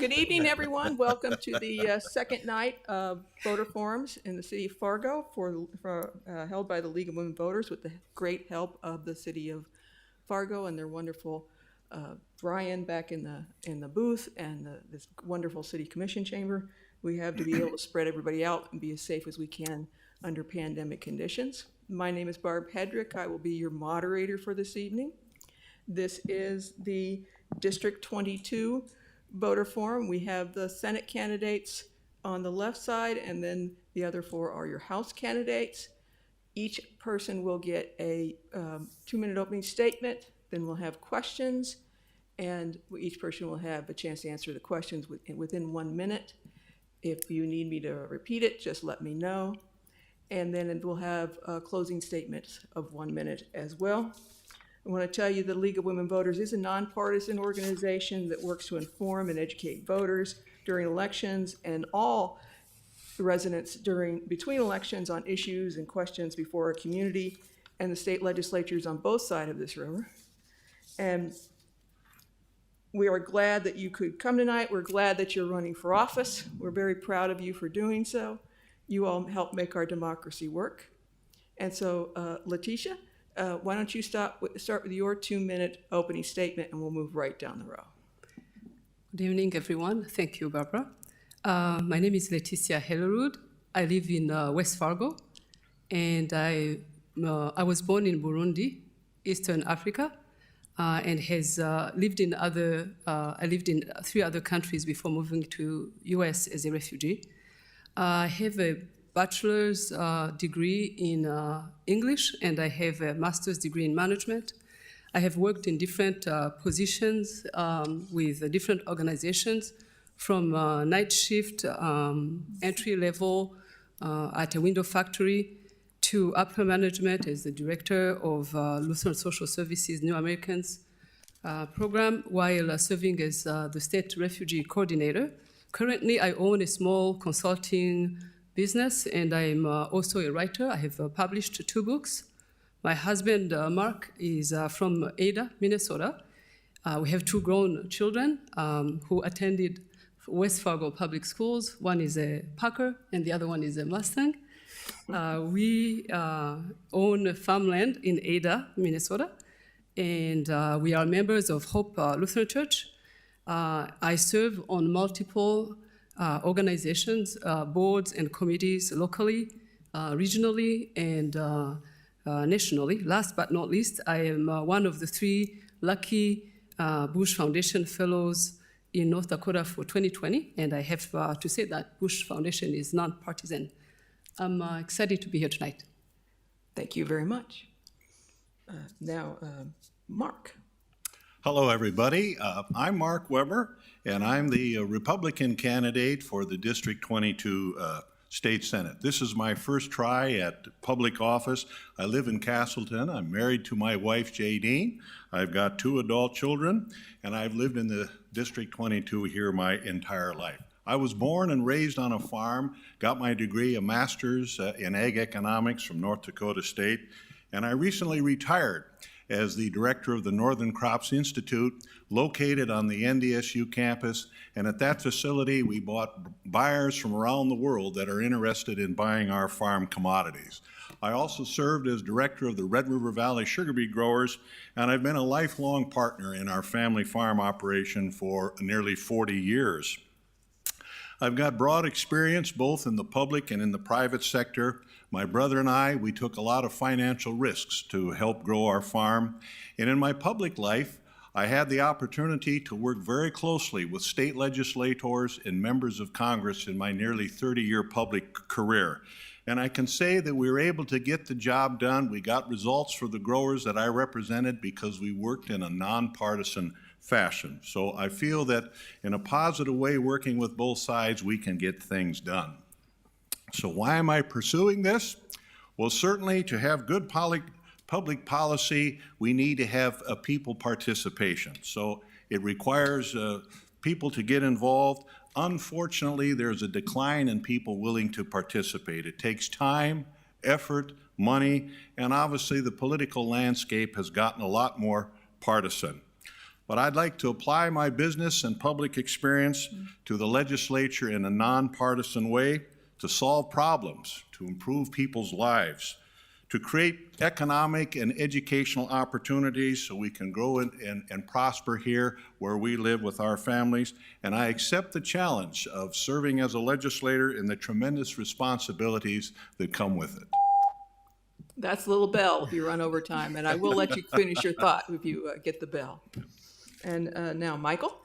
Good evening, everyone. Welcome to the second night of voter forums in the city of Fargo held by the League of Women Voters with the great help of the city of Fargo and their wonderful Brian back in the booth and this wonderful city commission chamber. We have to be able to spread everybody out and be as safe as we can under pandemic conditions. My name is Barb Hedrick. I will be your moderator for this evening. This is the District 22 voter forum. We have the Senate candidates on the left side, and then the other four are your House candidates. Each person will get a 2-minute opening statement, then we'll have questions, and each person will have a chance to answer the questions within 1 minute. If you need me to repeat it, just let me know. And then we'll have closing statements of 1 minute as well. I want to tell you the League of Women Voters is a nonpartisan organization that works to inform and educate voters during elections and all residents between elections on issues and questions before our community and the state legislatures on both sides of this river. And we are glad that you could come tonight. We're glad that you're running for office. We're very proud of you for doing so. You all help make our democracy work. And so, Letitia, why don't you start with your 2-minute opening statement, and we'll move right down the row. Good evening, everyone. Thank you, Barbara. My name is Letitia Hellerud. I live in West Fargo, and I was born in Burundi, Eastern Africa, and has lived in I lived in 3 other countries before moving to US as a refugee. I have a bachelor's degree in English, and I have a master's degree in management. I have worked in different positions with different organizations, from night shift, entry level at a window factory, to upper management as the director of Lutheran Social Services New Americans program, while serving as the state refugee coordinator. Currently, I own a small consulting business, and I'm also a writer. I have published 2 books. My husband, Mark, is from Ada, Minnesota. We have 2 grown children who attended West Fargo Public Schools. One is a Packer, and the other one is a Mustang. We own farmland in Ada, Minnesota, and we are members of HOWE Lutheran Church. I serve on multiple organizations, boards and committees locally, regionally, and nationally. Last but not least, I am one of the 3 lucky Bush Foundation Fellows in North Dakota for 2020, and I have to say that Bush Foundation is nonpartisan. I'm excited to be here tonight. Thank you very much. Now, Mark. Hello, everybody. I'm Mark Weber, and I'm the Republican candidate for the District 22 State Senate. This is my first try at public office. I live in Castleton. I'm married to my wife, Jadine. I've got 2 adult children, and I've lived in the District 22 here my entire life. I was born and raised on a farm, got my degree, a master's in ag economics from North Dakota State, and I recently retired as the director of the Northern Crops Institute, located on the NDSU campus. And at that facility, we bought buyers from around the world that are interested in buying our farm commodities. I also served as director of the Red River Valley sugar beet growers, and I've been a lifelong partner in our family farm operation for nearly 40 years. I've got broad experience both in the public and in the private sector. My brother and I, we took a lot of financial risks to help grow our farm. And in my public life, I had the opportunity to work very closely with state legislators and members of Congress in my nearly 30-year public career. And I can say that we were able to get the job done. We got results for the growers that I represented because we worked in a nonpartisan fashion. So I feel that in a positive way, working with both sides, we can get things done. So why am I pursuing this? Well, certainly to have good public policy, we need to have people participation. So it requires people to get involved. Unfortunately, there's a decline in people willing to participate. It takes time, effort, money, and obviously the political landscape has gotten a lot more partisan. but I'd like to apply my business and public experience to the legislature in a nonpartisan way to solve problems, to improve people's lives, to create economic and educational opportunities so we can grow and prosper here where we live with our families. And I accept the challenge of serving as a legislator and the tremendous responsibilities that come with it. That's a little bell if you run over time, and I will let you finish your thought if you get the bell. And now, Michael?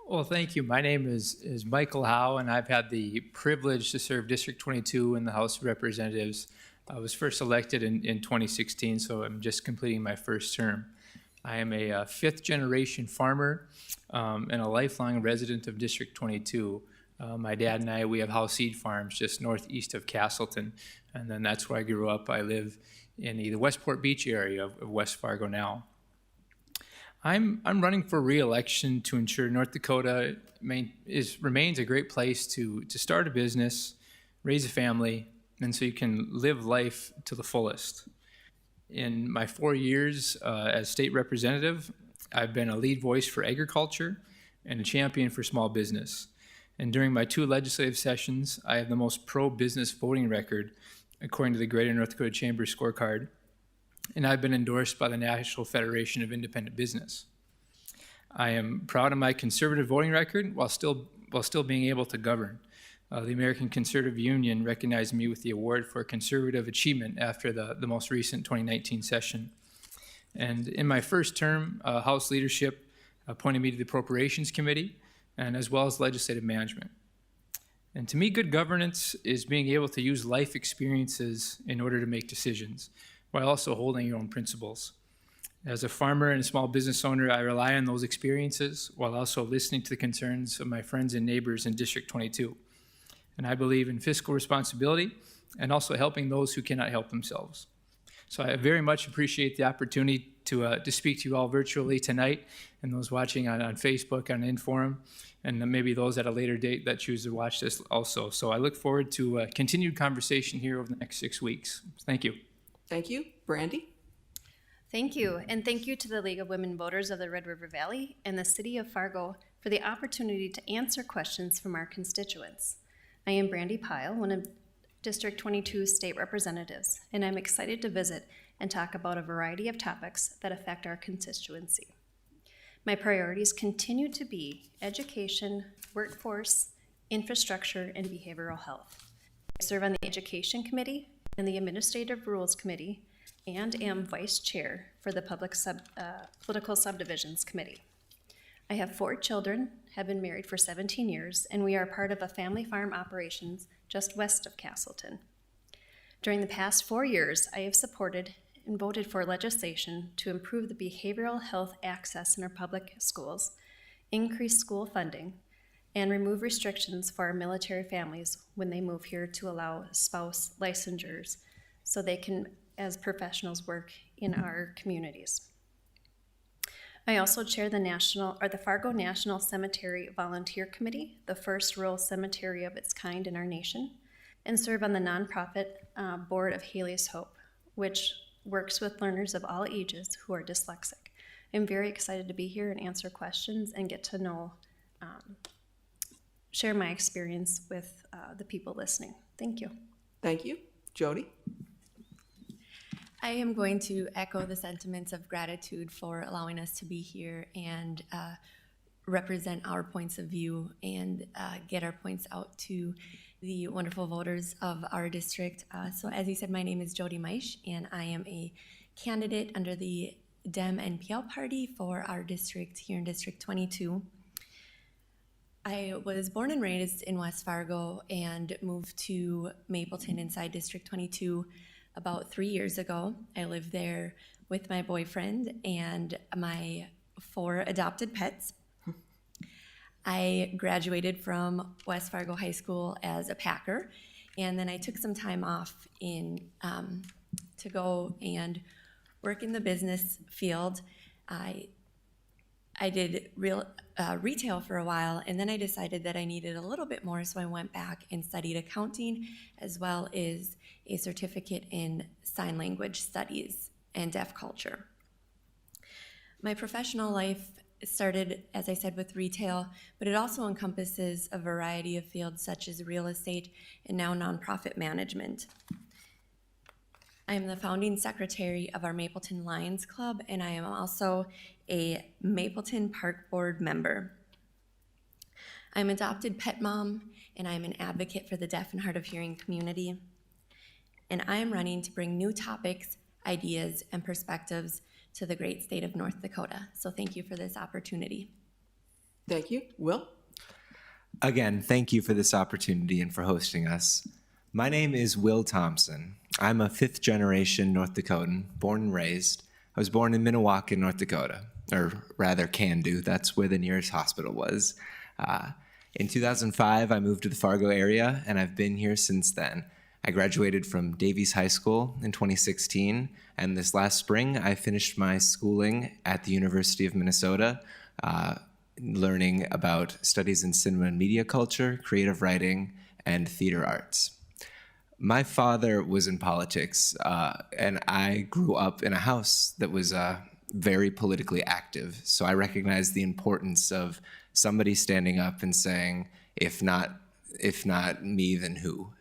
Well, thank you. My name is Michael HOWE, and I've had the privilege to serve District 22 in the House of Representatives. I was first elected in 2016, so I'm just completing my first term. I am a fifth-generation farmer and a lifelong resident of District 22. My dad and I, we have HOWE seed farms just northeast of Castleton, and then that's where I grew up. I live in the Westport Beach area of West Fargo now. I'm running for re-election to ensure North Dakota remains a great place to start a business, raise a family, and so you can live life to the fullest. In my 4 years as state representative, I've been a lead voice for agriculture and a champion for small business. And during my 2 legislative sessions, I have the most pro-business voting record according to the Greater North Dakota Chamber scorecard, and I've been endorsed by the National Federation of Independent Business. I am proud of my conservative voting record while still being able to govern. The American Conservative Union recognized me with the award for conservative achievement after the most recent 2019 session. And in my first term, House leadership appointed me to the Appropriations Committee and as well as legislative management. And to me, good governance is being able to use life experiences in order to make decisions, while also holding your own principles. As a farmer and a small business owner, I rely on those experiences while also listening to the concerns of my friends and neighbors in District 22. And I believe in fiscal responsibility and also helping those who cannot help themselves. So I very much appreciate the opportunity to speak to you all virtually tonight, and those watching on Facebook, on Inforum, and maybe those at a later date that choose to watch this also. So I look forward to continued conversation here over the next 6 weeks. Thank you. Thank you. Brandy? Thank you, and thank you to the League of Women Voters of the Red River Valley and the City of Fargo for the opportunity to answer questions from our constituents. I am Brandy PYLE, one of District 22 state representatives, and I'm excited to visit and talk about a variety of topics that affect our constituency. My priorities continue to be education, workforce, infrastructure, and behavioral health. I serve on the Education Committee and the Administrative Rules Committee, and am Vice Chair for the Political Subdivisions Committee. I have 4 children, have been married for 17 years, and we are part of a family farm operations just west of Castleton. During the past 4 years, I have supported and voted for legislation to improve the behavioral health access in our public schools, increase school funding, and remove restrictions for our military families when they move here to allow spouse licensures so they can, as professionals, work in our communities. I also chair the Fargo National Cemetery Volunteer Committee, the first rural cemetery of its kind in our nation, and serve on the nonprofit board of Haley's Hope, which works with learners of all ages who are dyslexic. I'm very excited to be here and answer questions and get to know, share my experience with the people listening. Thank you. Thank you. Jody? I am going to echo the sentiments of gratitude for allowing us to be here and represent our points of view and get our points out to the wonderful voters of our district. So as you said, my name is Jody Meisch, and I am a candidate under the Dem NPL party for our district here in District 22. I was born and raised in West Fargo and moved to Mapleton inside District 22 about 3 years ago. I lived there with my boyfriend and my 4 adopted pets. I graduated from West Fargo High School as a Packer, and then I took some time off to go and work in the business field. I did retail for a while, and then I decided that I needed a little bit more, so I went back and studied accounting as well as a certificate in sign language studies and deaf culture. My professional life It started, as I said, with retail, but it also encompasses a variety of fields such as real estate and now nonprofit management. I am the founding secretary of our Mapleton Lions Club, and I am also a Mapleton Park Board member. I'm an adopted pet mom, and I am an advocate for the deaf and hard of hearing community. And I am running to bring new topics, ideas, and perspectives to the great state of North Dakota. So thank you for this opportunity. Thank you. Will? Again, thank you for this opportunity and for hosting us. My name is Will Thompson. I'm a fifth-generation North Dakotan, born and raised. I was born in Minnewaca, North Dakota, or rather Can-Do. That's where the nearest hospital was. In 2005, I moved to the Fargo area, and I've been here since then. I graduated from Davies High School in 2016, and this last spring, I finished my schooling at the University of Minnesota, learning about studies in cinema and media culture, creative writing, and theater arts. My father was in politics, and I grew up in a house that was very politically active. So I recognize the importance of somebody standing up and saying, if not me, then who?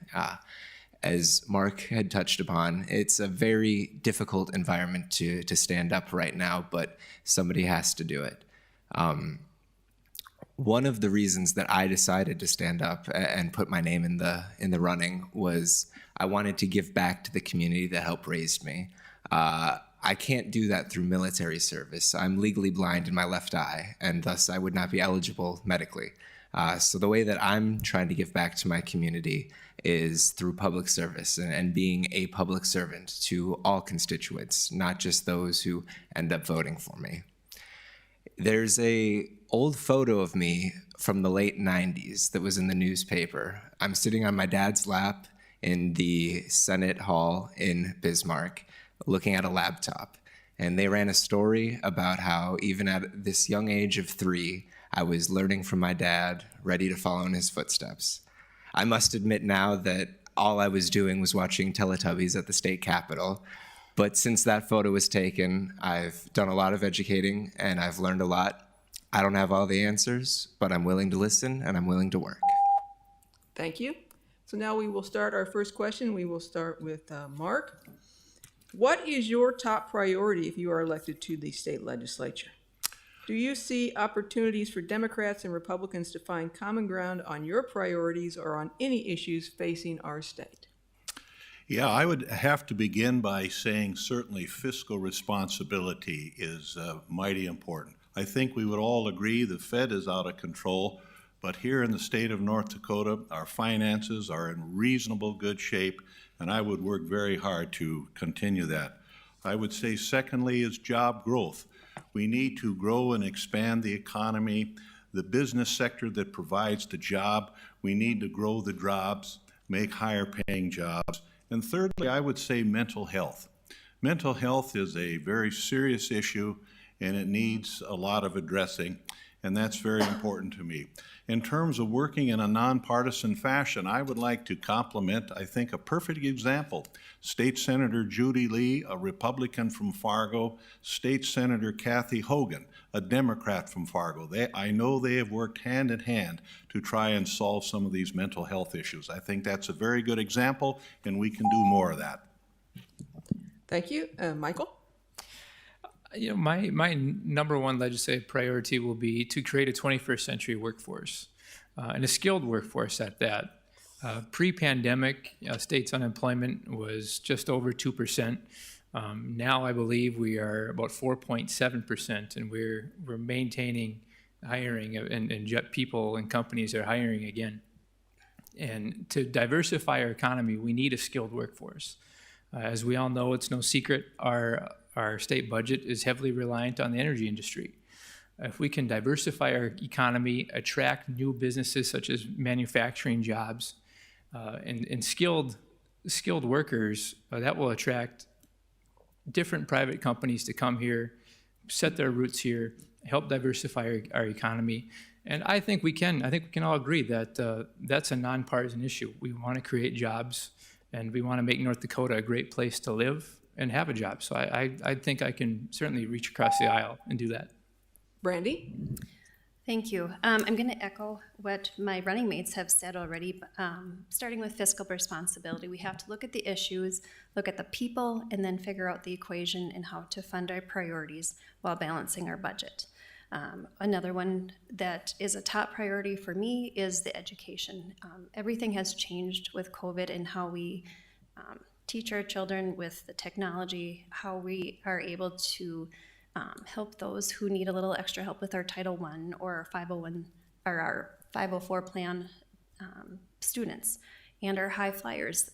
As Mark had touched upon, it's a very difficult environment to stand up right now, but somebody has to do it. One of the reasons that I decided to stand up and put my name in the running was I wanted to give back to the community that helped raise me. I can't do that through military service. I'm legally blind in my left eye, and thus I would not be eligible medically. So the way that I'm trying to give back to my community is through public service and being a public servant to all constituents, not just those who end up voting for me. There's a old photo of me from the late 90s that was in the newspaper. I'm sitting on my dad's lap in the Senate Hall in Bismarck, looking at a laptop. And they ran a story about how even at this young age of 3, I was learning from my dad, ready to follow in his footsteps. I must admit now that all I was doing was watching Teletubbies at the state capitol. But since that photo was taken, I've done a lot of educating and I've learned a lot. I don't have all the answers, but I'm willing to listen and I'm willing to work. Thank you. So now we will start our first question. We will start with Mark. What is your top priority if you are elected to the state legislature? Do you see opportunities for Democrats and Republicans to find common ground on your priorities or on any issues facing our state? Yeah, I would have to begin by saying certainly fiscal responsibility is mighty important. I think we would all agree the Fed is out of control, but here in the state of North Dakota, our finances are in reasonable good shape, and I would work very hard to continue that. I would say secondly is job growth. We need to grow and expand the economy, the business sector that provides the job. We need to grow the jobs, make higher paying jobs. And thirdly, I would say mental health. Mental health is a very serious issue and it needs a lot of addressing, and that's very important to me. In terms of working in a nonpartisan fashion, I would like to compliment, I think, a perfect example. State Senator Judy Lee, a Republican from Fargo, State Senator Kathy Hogan, a Democrat from Fargo. I know they have worked hand in hand to try and solve some of these mental health issues. I think that's a very good example, and we can do more of that. Thank you. Michael? You know, my number one legislative priority will be to create a 21st century workforce, and a skilled workforce at that. Pre-pandemic, state's unemployment was just over 2%. Now I believe we are about 4.7%, and we're maintaining hiring, and people and companies are hiring again. And to diversify our economy, we need a skilled workforce. As we all know, it's no secret, our state budget is heavily reliant on the energy industry. If we can diversify our economy, attract new businesses such as manufacturing jobs, and skilled workers, that will attract different private companies to come here, set their roots here, help diversify our economy. And I think we can all agree that that's a nonpartisan issue. We want to create jobs, and we want to make North Dakota a great place to live and have a job. So I think I can certainly reach across the aisle and do that. Brandy? Thank you. I'm going to echo what my running mates have said already. Starting with fiscal responsibility, we have to look at the issues, look at the people, and then figure out the equation and how to fund our priorities while balancing our budget. Another one that is a top priority for me is the education. Everything has changed with COVID and how we teach our children with the technology, how we are able to help those who need a little extra help with our Title I or our 501 or our 504 plan students and our high flyers.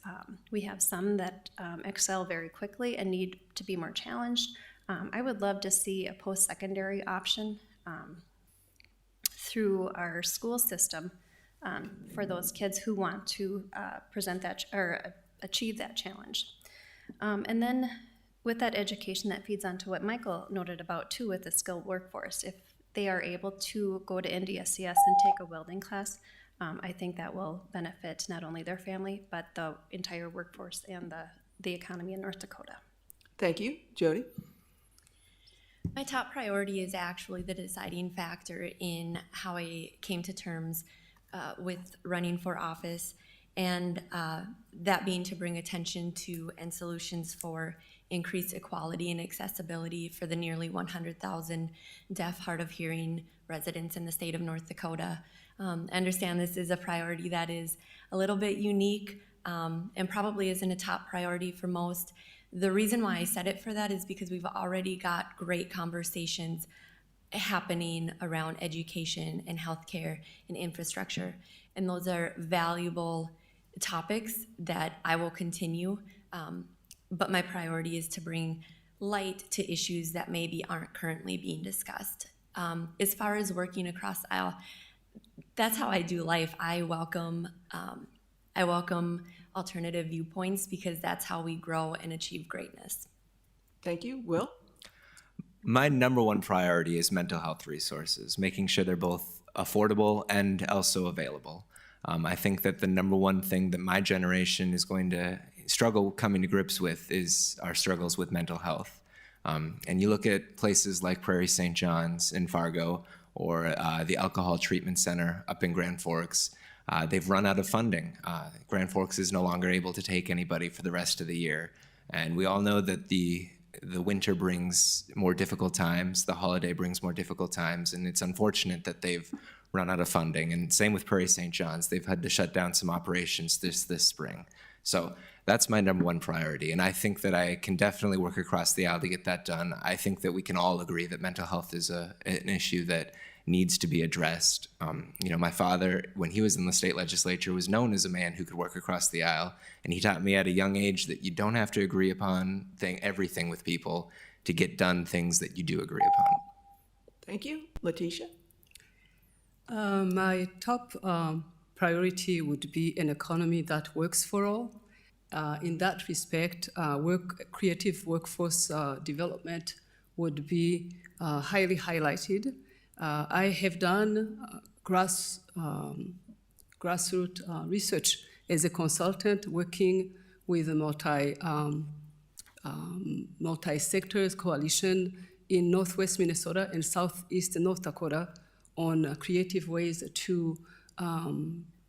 We have some that excel very quickly and need to be more challenged. I would love to see a post-secondary option through our school system for those kids who want to present that or achieve that challenge. And then with that education, that feeds onto what Michael noted about too with the skilled workforce. If they are able to go to NDSCS and take a welding class, I think that will benefit not only their family, but the entire workforce and the economy in North Dakota. Thank you. Jody? My top priority is actually the deciding factor in how I came to terms with running for office, and that being to bring attention to and solutions for increased equality and accessibility for the nearly 100,000 deaf, hard of hearing residents in the state of North Dakota. I understand this is a priority that is a little bit unique and probably isn't a top priority for most. The reason why I said it for that is because we've already got great conversations happening around education and healthcare and infrastructure. And those are valuable topics that I will continue. But my priority is to bring light to issues that maybe aren't currently being discussed. As far as working across the aisle, that's how I do life. I welcome alternative viewpoints because that's how we grow and achieve greatness. Thank you. Will? My number one priority is mental health resources, making sure they're both affordable and also available. I think that the number one thing that my generation is going to struggle coming to grips with is our struggles with mental health. And you look at places like Prairie St. John's in Fargo or the Alcohol Treatment Center up in Grand Forks. They've run out of funding. Grand Forks is no longer able to take anybody for the rest of the year. And we all know that the winter brings more difficult times, the holiday brings more difficult times, and it's unfortunate that they've run out of funding. And same with Prairie St. John's. They've had to shut down some operations this spring. So that's my number one priority. And I think that I can definitely work across the aisle to get that done. I think that we can all agree that mental health is an issue that needs to be addressed. My father, when he was in the state legislature, was known as a man who could work across the aisle. And he taught me at a young age that you don't have to agree upon everything with people to get done things that you do agree upon. Thank you. Letitia? My top priority would be an economy that works for all. In that respect, creative workforce development would be highly highlighted. I have done grassroots research as a consultant working with a multi-sectors coalition in Northwest Minnesota and Southeast North Dakota on creative ways to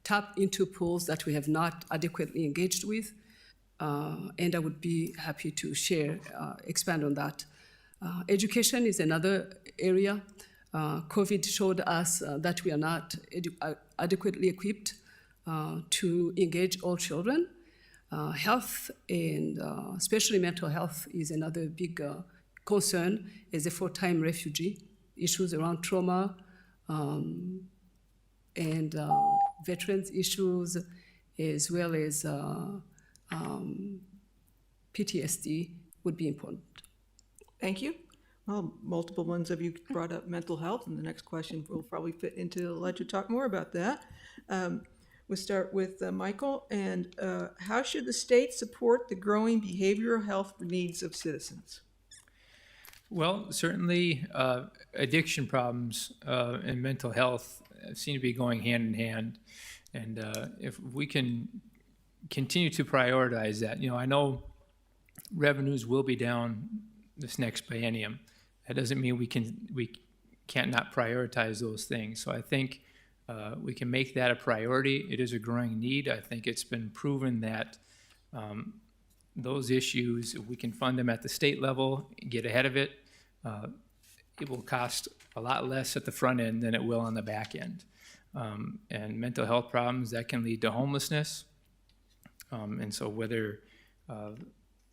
tap into pools that we have not adequately engaged with. And I would be happy to expand on that. Education is another area. COVID showed us that we are not adequately equipped to engage all children. Health and especially mental health is another big concern as a full-time refugee. Issues around trauma and veterans issues, as well as PTSD would be important. Thank you. Well, multiple ones of you brought up mental health, and the next question will probably fit into let you talk more about that. We'll start with Michael. And how should the state support the growing behavioral health needs of citizens? Well, certainly addiction problems and mental health seem to be going hand in hand. And if we can continue to prioritize that, I know revenues will be down this next biennium. That doesn't mean we can't not prioritize those things. So I think we can make that a priority. It is a growing need. I think it's been proven that those issues, if we can fund them at the state level, get ahead of it, it will cost a lot less at the front end than it will on the back end. And mental health problems, that can lead to homelessness. And so whether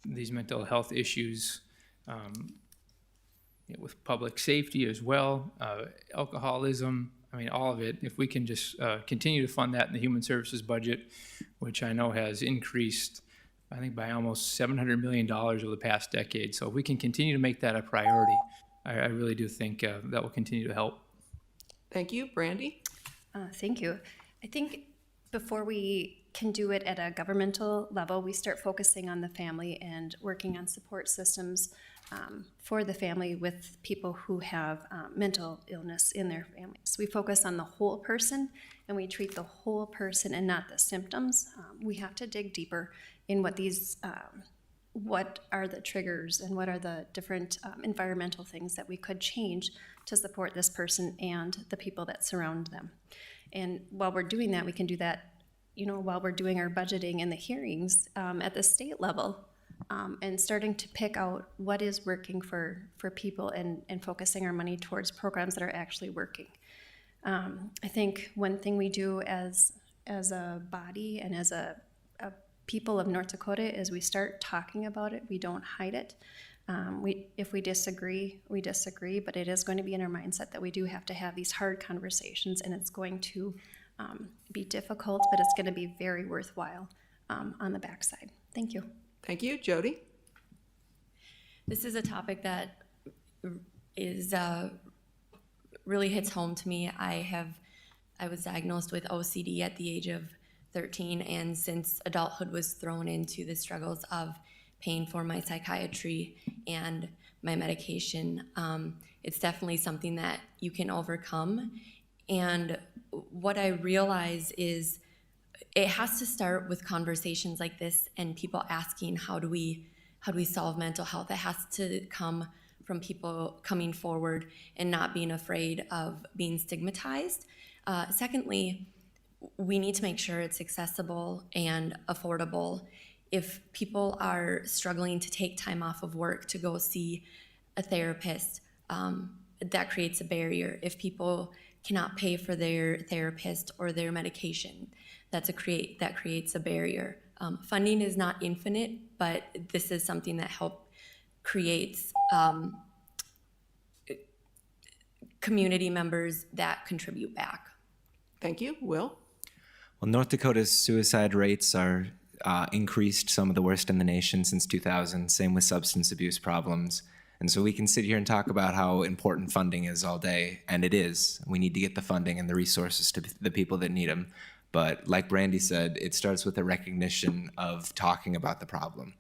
these mental health issues with public safety as well, alcoholism, I mean, all of it, if we can just continue to fund that in the human services budget, which I know has increased, I think, by almost $700 million over the past decade. So if we can continue to make that a priority, I really do think that will continue to help. Thank you. Brandy? Thank you. I think before we can do it at a governmental level, we start focusing on the family and working on support systems for the family with people who have mental illness in their families. We focus on the whole person, and we treat the whole person and not the symptoms. We have to dig deeper in what these, what are the triggers and what are the different environmental things that we could change to support this person and the people that surround them. And while we're doing that, we can do that, you know, while we're doing our budgeting and the hearings at the state level, and starting to pick out what is working for people and focusing our money towards programs that are actually working. I think one thing we do as a body and as a people of North Dakota is we start talking about it. We don't hide it. If we disagree, we disagree, but it is going to be in our mindset that we do have to have these hard conversations, and it's going to be difficult, but it's going to be very worthwhile on the backside. Thank you. Thank you. Jody? This is a topic that is really hits home to me. I was diagnosed with OCD at the age of 13, and since adulthood was thrown into the struggles of paying for my psychiatry and my medication, it's definitely something that you can overcome. And what I realize is it has to start with conversations like this and people asking, how do we solve mental health? It has to come from people coming forward and not being afraid of being stigmatized. Secondly, we need to make sure it's accessible and affordable. If people are struggling to take time off of work to go see a therapist, that creates a barrier. If people cannot pay for their therapist or their medication, that creates a barrier. Funding is not infinite, but this is something that creates community members that contribute back. Thank you. Will? Well, North Dakota's suicide rates are increased, some of the worst in the nation since 2000, same with substance abuse problems. And so we can sit here and talk about how important funding is all day, and it is. We need to get the funding and the resources to the people that need them. But like Brandy said, it starts with a recognition of talking about the problem.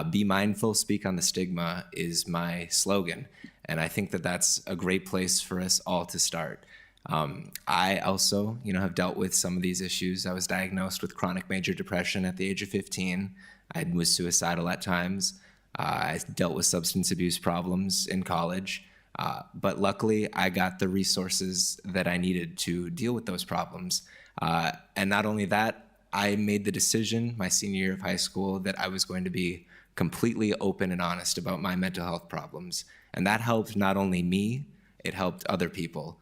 Be mindful, speak on the stigma is my slogan. And I think that that's a great place for us all to start. I also, have dealt with some of these issues. I was diagnosed with chronic major depression at the age of 15. I was suicidal at times. I dealt with substance abuse problems in college. But luckily, I got the resources that I needed to deal with those problems. And not only that, I made the decision my senior year of high school that I was going to be completely open and honest about my mental health problems. And that helped not only me, it helped other people.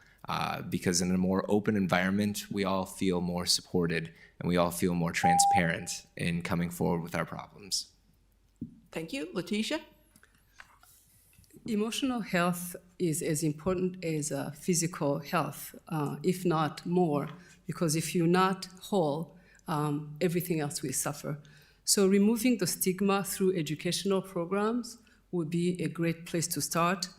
Because in a more open environment, we all feel more supported and we all feel more transparent in coming forward with our problems. Thank you. Letitia? Emotional health is as important as physical health, if not more, because if you're not whole, everything else will suffer. So removing the stigma through educational programs would be a great place to start.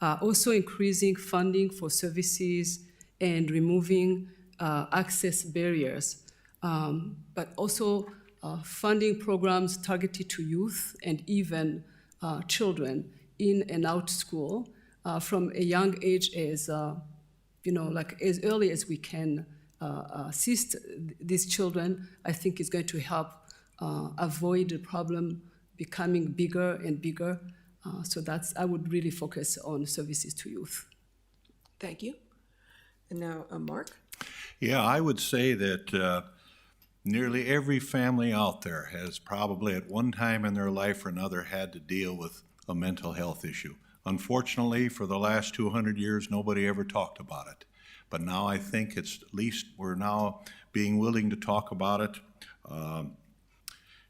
Also increasing funding for services and removing access barriers, but also funding programs targeted to youth and even children in and out school from a young age as, as early as we can assist these children. I think is going to help avoid the problem becoming bigger and bigger. So I would really focus on services to youth. Thank you. And now, Mark? Yeah, I would say that nearly every family out there has probably at one time in their life or another had to deal with a mental health issue. Unfortunately, for the last 200 years, nobody ever talked about it. But now I think it's at least we're now being willing to talk about it.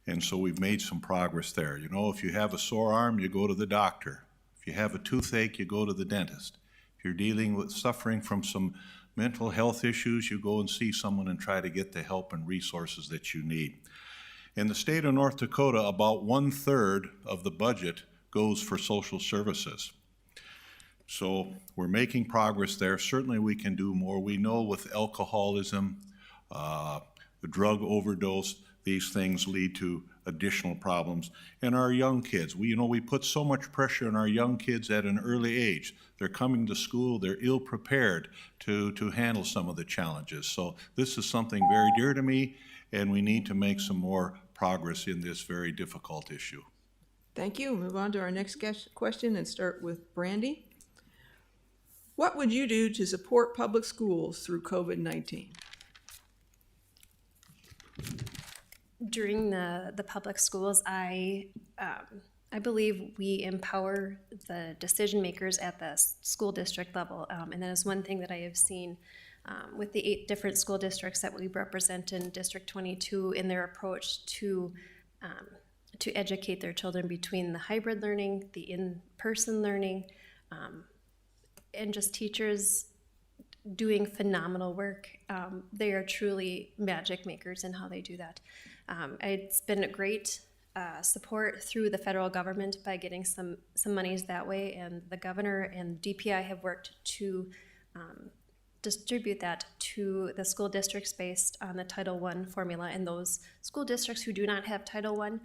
And so we've made some progress there. You know, if you have a sore arm, you go to the doctor. If you have a toothache, you go to the dentist. If you're dealing with suffering from some mental health issues, you go and see someone and try to get the help and resources that you need. In the state of North Dakota, about 1/3 of the budget goes for social services. So we're making progress there. Certainly we can do more. We know with alcoholism, the drug overdose, these things lead to additional problems. And our young kids, we put so much pressure on our young kids at an early age. They're coming to school, they're ill prepared to handle some of the challenges. So this is something very dear to me, and we need to make some more progress in this very difficult issue. Thank you. Move on to our next question and start with Brandy. What would you do to support public schools through COVID-19? During the public schools, I believe we empower the decision makers at the school district level, and that is one thing that I have seen with the 8 different school districts that we represent in District 22 in their approach to educate their children between the hybrid learning, the in-person learning, and just teachers doing phenomenal work. They are truly magic makers in how they do that. It's been a great support through the federal government by getting some monies that way, and the governor and DPI have worked to distribute that to the school districts based on the Title I formula. And those school districts who do not have Title I,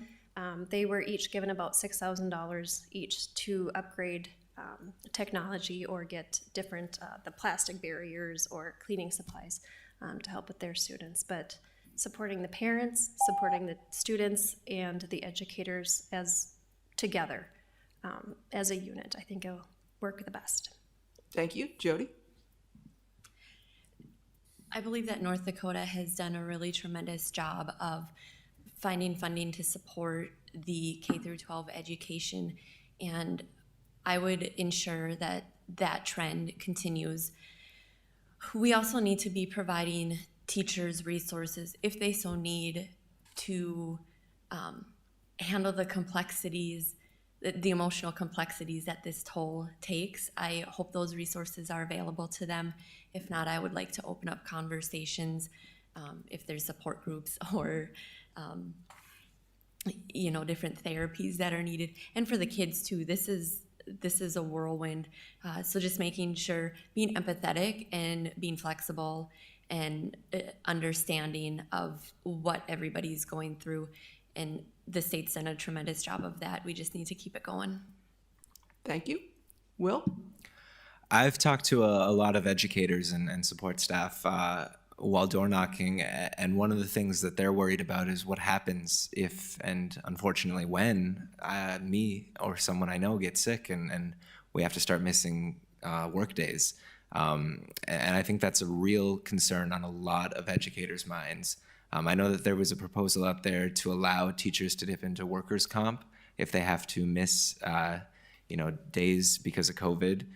they were each given about $6,000 each to upgrade technology or get different the plastic barriers or cleaning supplies to help with their students. But supporting the parents, supporting the students, and the educators as together as a unit, I think it'll work the best. Thank you. Jody? I believe that North Dakota has done a really tremendous job of finding funding to support the K-12 education, and I would ensure that that trend continues. We also need to be providing teachers resources, if they so need, to handle the complexities, the emotional complexities that this toll takes. I hope those resources are available to them. If not, I would like to open up conversations if there's support groups or different therapies that are needed. And for the kids too, this is a whirlwind. So just making sure, being empathetic and being flexible and understanding of what everybody's going through. And the state's done a tremendous job of that. We just need to keep it going. Thank you. Will? I've talked to a lot of educators and support staff while door knocking, and one of the things that they're worried about is what happens if, and unfortunately when, me or someone I know gets sick and we have to start missing work days. And I think that's a real concern on a lot of educators' minds. I know that there was a proposal out there to allow teachers to dip into workers' comp if they have to miss days because of COVID.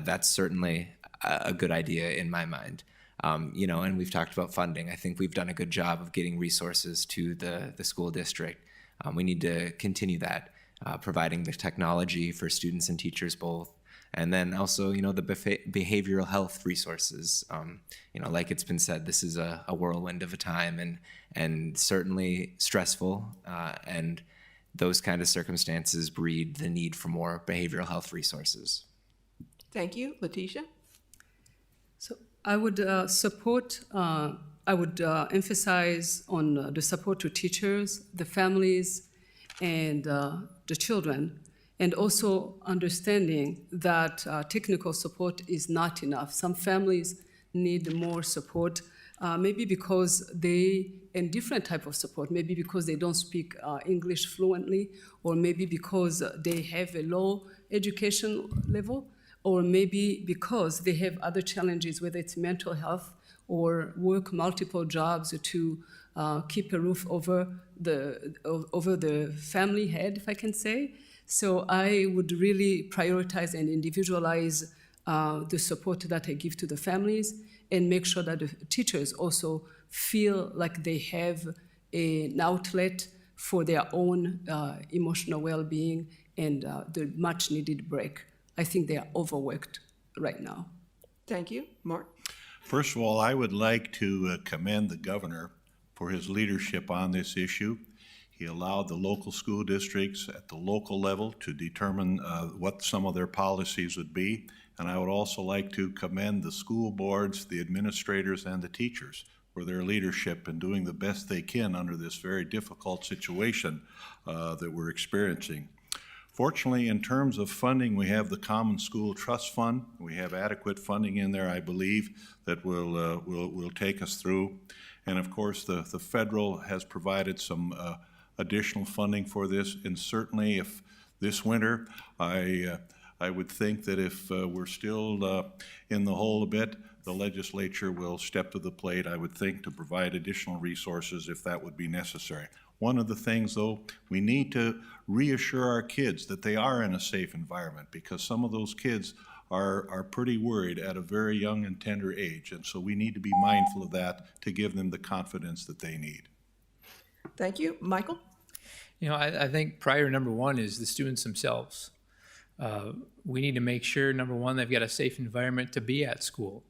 That's certainly a good idea in my mind. And we've talked about funding. I think we've done a good job of getting resources to the school district. We need to continue that, providing the technology for students and teachers both. And then also, the behavioral health resources. Like it's been said, this is a whirlwind of a time and certainly stressful. And those kind of circumstances breed the need for more behavioral health resources. Thank you. Letitia? So I would emphasize on the support to teachers, the families, and the children, and also understanding that technical support is not enough. Some families need more support, maybe because and different type of support, maybe because they don't speak English fluently, or maybe because they have a low education level. or maybe because they have other challenges, whether it's mental health or work multiple jobs to keep a roof over the family head, if I can say. So I would really prioritize and individualize the support that I give to the families and make sure that the teachers also feel like they have an outlet for their own emotional well-being and the much-needed break. I think they are overworked right now. Thank you. Mark? First of all, I would like to commend the governor for his leadership on this issue. He allowed the local school districts at the local level to determine what some of their policies would be. And I would also like to commend the school boards, the administrators, and the teachers for their leadership in doing the best they can under this very difficult situation that we're experiencing. Fortunately, in terms of funding, we have the Common School Trust Fund. We have adequate funding in there, I believe, that will take us through. And of course, the federal has provided some additional funding for this. And certainly, if this winter, I would think that if we're still in the hole a bit, the legislature will step to the plate, I would think, to provide additional resources if that would be necessary. One of the things, though, we need to reassure our kids that they are in a safe environment, because some of those kids are pretty worried at a very young and tender age. And so we need to be mindful of that to give them the confidence that they need. Thank you. Michael? You know, I think prior number one is the students themselves. We need to make sure, number one, they've got a safe environment to be at school.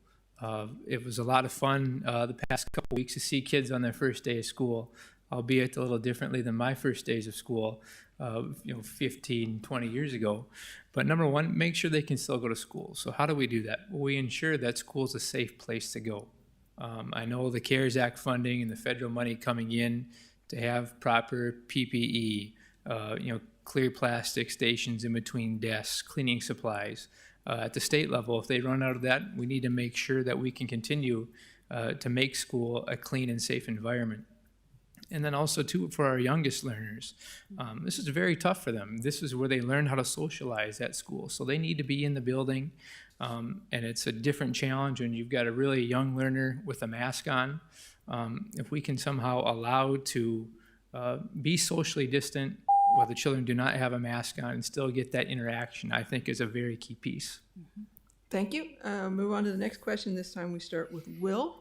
It was a lot of fun the past couple weeks to see kids on their first day of school, albeit a little differently than my first days of school, 15, 20 years ago. But number one, make sure they can still go to school. So how do we do that? Well, we ensure that school is a safe place to go. I know the CARES Act funding and the federal money coming in to have proper PPE, clear plastic stations in between desks, cleaning supplies. At the state level, if they run out of that, we need to make sure that we can continue to make school a clean and safe environment. And then also, too, for our youngest learners, this is very tough for them. This is where they learn how to socialize at school. So they need to be in the building, and it's a different challenge when you've got a really young learner with a mask on. If we can somehow allow to be socially distant while the children do not have a mask on and still get that interaction, I think is a very key piece. Thank you. Move on to the next question. This time we start with Will.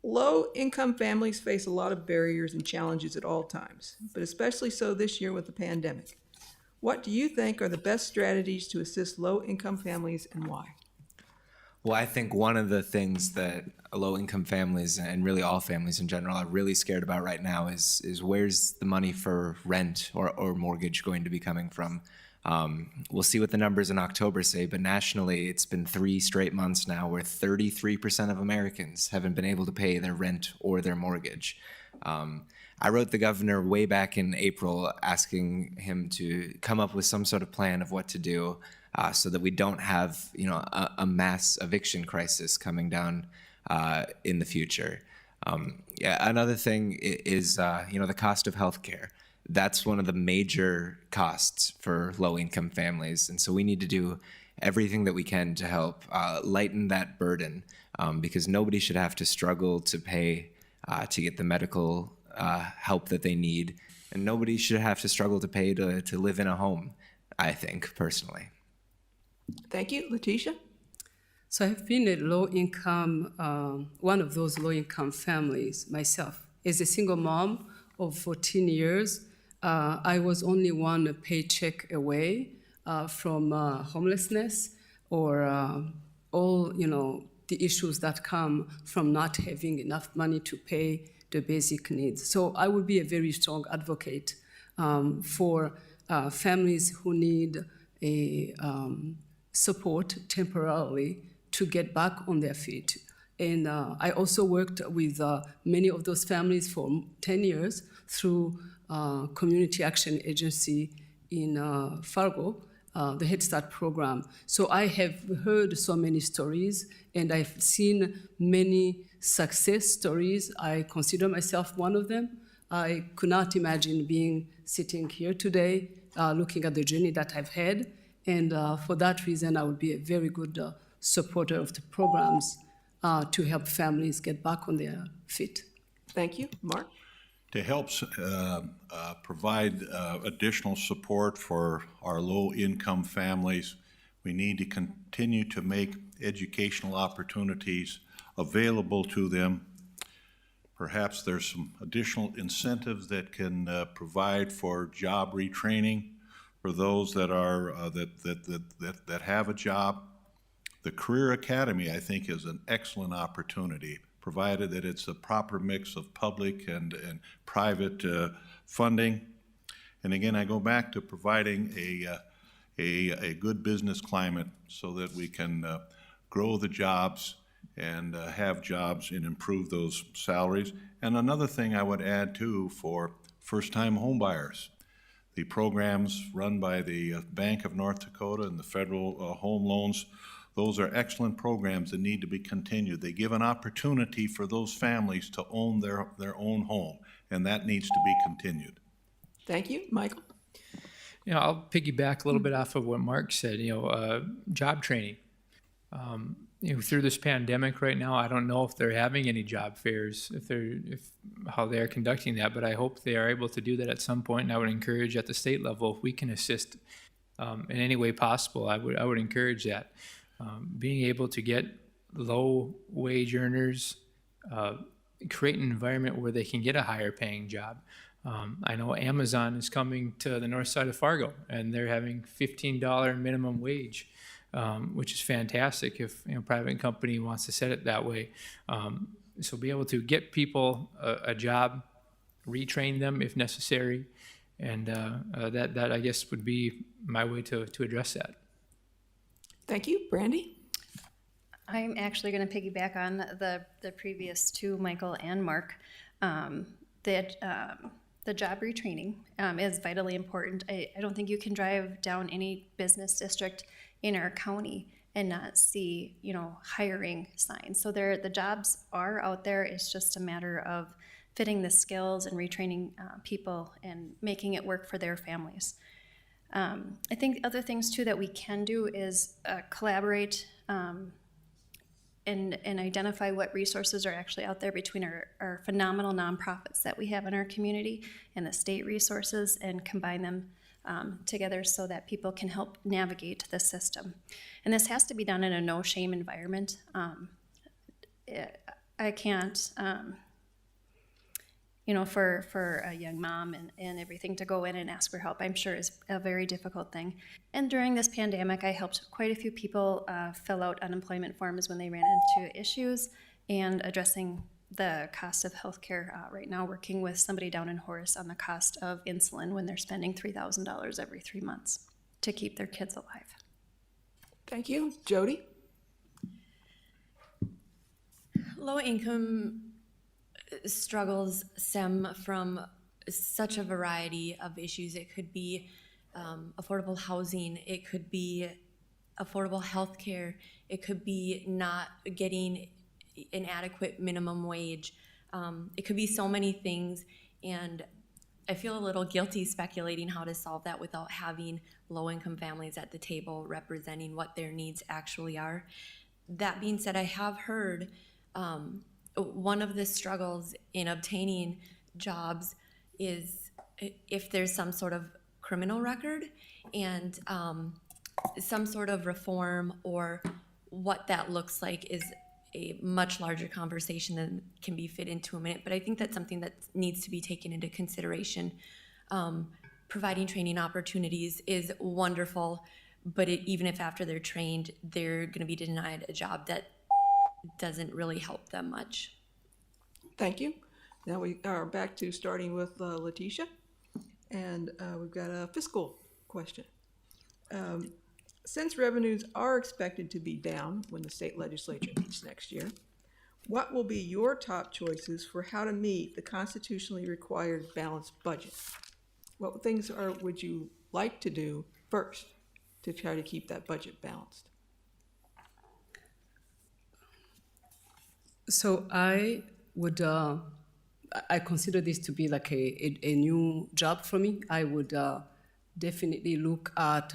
Low-income families face a lot of barriers and challenges at all times, but especially so this year with the pandemic. What do you think are the best strategies to assist low-income families, and why? Well, I think one of the things that low-income families and really all families in general are really scared about right now is where's the money for rent or mortgage going to be coming from? We'll see what the numbers in October say, but nationally, it's been 3 straight months now where 33% of Americans haven't been able to pay their rent or their mortgage. I wrote the governor way back in April asking him to come up with some sort of plan of what to do so that we don't have, a mass eviction crisis coming down in the future. Another thing is, the cost of healthcare. That's one of the major costs for low-income families. And so we need to do everything that we can to help lighten that burden because nobody should have to struggle to pay to get the medical help that they need. And nobody should have to struggle to pay to live in a home, I think, personally. Thank you. Letitia? So I've been a low-income, one of those low-income families myself. As a single mom of 14 years, I was only one paycheck away from homelessness or all, the issues that come from not having enough money to pay the basic needs. So I would be a very strong advocate for families who need a support temporarily to get back on their feet. And I also worked with many of those families for 10 years through Community Action Agency in Fargo, the Head Start program. So I have heard so many stories and I've seen many success stories. I consider myself one of them. I could not imagine sitting here today looking at the journey that I've had And for that reason, I would be a very good supporter of the programs to help families get back on their feet. Thank you. Mark? To help provide additional support for our low-income families, we need to continue to make educational opportunities available to them. Perhaps there's some additional incentives that can provide for job retraining for those that are that have a job. The Career Academy, I think, is an excellent opportunity, provided that it's a proper mix of public and private funding. And again, I go back to providing a good business climate so that we can grow the jobs and have jobs and improve those salaries. And another thing I would add too, for first-time homebuyers, the programs run by the Bank of North Dakota and the federal home loans, those are excellent programs that need to be continued. They give an opportunity for those families to own their own home, and that needs to be continued. Thank you. Michael? You know, I'll piggyback a little bit off of what Mark said. You know, job training. You know, through this pandemic right now, I don't know if they're having any job fairs, how they are conducting that, but I hope they are able to do that at some point. And I would encourage at the state level, if we can assist in any way possible, I would encourage that. Being able to get low wage earners, create an environment where they can get a higher paying job. I know Amazon is coming to the north side of Fargo, and they're having $15 minimum wage, which is fantastic if a private company wants to set it that way. So be able to get people a job, retrain them if necessary, and that I guess would be my way to address that. Thank you. Brandy? I'm actually going to piggyback on the previous two, Michael and Mark. The job retraining is vitally important. I don't think you can drive down any business district in our county and not see, hiring signs. So the jobs are out there. It's just a matter of fitting the skills and retraining people and making it work for their families. I think other things too that we can do is collaborate and identify what resources are actually out there between our phenomenal nonprofits that we have in our community and the state resources, and combine them together so that people can help navigate the system. And this has to be done in a no-shame environment. I can't, for a young mom and everything to go in and ask for help, I'm sure is a very difficult thing. And during this pandemic, I helped quite a few people fill out unemployment forms when they ran into issues, and addressing the cost of healthcare right now, working with somebody down in Horace on the cost of insulin when they're spending $3,000 every 3 months to keep their kids alive. Thank you. Jody? Low income struggles stem from such a variety of issues. It could be affordable housing, it could be affordable health care, it could be not getting an adequate minimum wage. It could be so many things, and I feel a little guilty speculating how to solve that without having low-income families at the table representing what their needs actually are. That being said, I have heard one of the struggles in obtaining jobs is if there's some sort of criminal record, and some sort of reform or what that looks like is a much larger conversation than can be fit into a minute. But I think that's something that needs to be taken into consideration. Providing training opportunities is wonderful, but even if after they're trained, they're going to be denied a job that doesn't really help them much. Thank you. Now we are back to starting with Letitia, and we've got a fiscal question. Since revenues are expected to be down when the state legislature meets next year, what will be your top choices for how to meet the constitutionally required balanced budget? What things would you like to do first to try to keep that budget balanced? So I would, I consider this to be like a new job for me. I would definitely look at